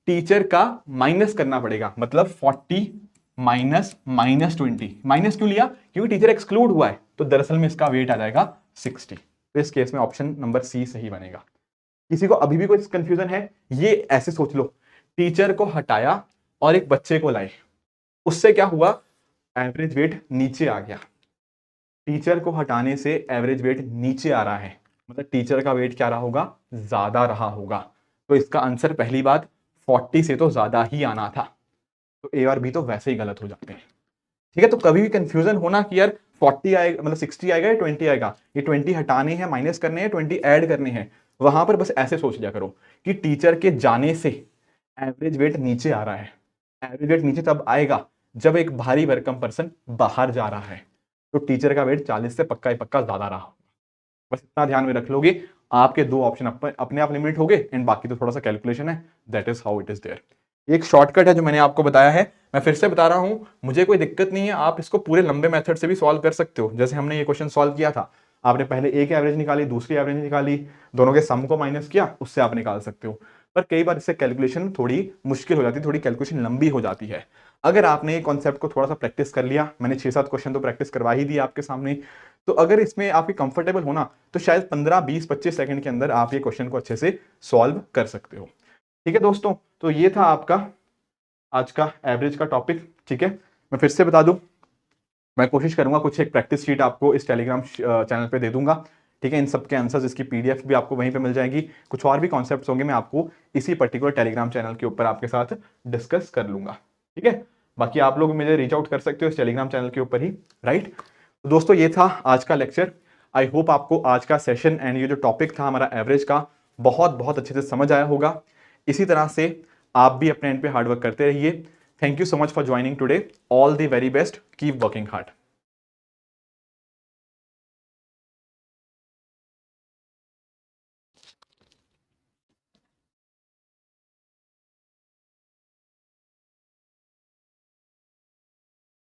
टीचर का माइनस करना पड़ेगा, मतलब 40 माइनस -20। माइनस क्यों लिया? क्योंकि टीचर एक्सक्लूड हुआ है, तो दरअसल में इसका वेट आ जाएगा 60। तो इस केस में ऑप्शन नंबर सी सही बनेगा। किसी को अभी भी कोई कंफ्यूजन है? ये ऐसे सोच लो, टीचर को हटाया और एक बच्चे को लाए, उससे क्या हुआ? एवरेज वेट नीचे आ गया। टीचर को हटाने से एवरेज वेट नीचे आ रहा है, मतलब टीचर का वेट क्या रहा होगा, ज्यादा रहा होगा। तो इसका आंसर पहली बात 40 से तो ज्यादा ही आना था, तो ए और बी तो वैसे ही गलत हो जाते हैं। ठीक है, तो कभी भी कंफ्यूजन होना कि यार 40 आएगा मतलब 60 आएगा या 20 आएगा, ये 20 हटाने हैं, माइनस करने हैं, 20 ऐड करने हैं, वहां पर बस ऐसे सोच लिया करो कि टीचर के जाने से एवरेज वेट नीचे आ रहा है। एवरेज वेट नीचे तब आएगा जब एक भारी भरकम पर्सन बाहर जा रहा है, तो टीचर का वेट 40 से पक्का ही पक्का ज्यादा रहा होगा। बस इतना ध्यान में रख लोगे, आपके दो ऑप्शन अपने आप लिमिट हो गए, एंड बाकी तो थोड़ा सा कैलकुलेशन है, that is how it is there. एक शॉर्टकट है जो मैंने आपको बताया है, मैं फिर से बता रहा हूं, मुझे कोई दिक्कत नहीं है, आप इसको पूरे लंबे मेथड से भी सॉल्व कर सकते हो। जैसे हमने ये क्वेश्चन सॉल्व किया था, आपने पहले एक एवरेज निकाली, दूसरी एवरेज निकाली, दोनों के सम को माइनस किया, उससे आप निकाल सकते हो। पर कई बार इससे कैलकुलेशन थोड़ी मुश्किल हो जाती है, थोड़ी कैलकुलेशन लंबी हो जाती है। अगर आपने ये कॉन्सेप्ट को थोड़ा सा प्रैक्टिस कर लिया, मैंने 6-7 क्वेश्चन तो प्रैक्टिस करवा ही दी आपके सामने, तो अगर इसमें आपकी कंफर्टेबल होना, तो शायद 15-20-25 सेकंड के अंदर आप ये क्वेश्चन को अच्छे से सॉल्व कर सकते हो। ठीक है दोस्तों, तो ये था आपका आज का एवरेज का टॉपिक। ठीक है, मैं फिर से बता दूं, मैं कोशिश करूंगा कुछ एक प्रैक्टिस शीट आपको इस टेलीग्राम चैनल पे दे दूंगा। ठीक है, इन सब के आंसर्स, इसकी पीडीएफ भी आपको वहीं पे मिल जाएगी। कुछ और भी कॉन्सेप्ट्स होंगे, मैं आपको इसी पर्टिकुलर टेलीग्राम चैनल के ऊपर आपके साथ डिस्कस कर लूंगा। ठीक है, बाकी आप लोग मुझे रीच आउट कर सकते हो इस टेलीग्राम चैनल के ऊपर ही, राइट। तो दोस्तों ये था आज का लेक्चर। आई होप आपको आज का सेशन एंड ये जो टॉपिक था हमारा एवरेज का, बहुत बहुत अच्छे से समझ आया होगा। इसी तरह से आप भी अपने एंड पे हार्डवर्क करते रहिए। Thank you so much for joining today. All the very best, keep working hard.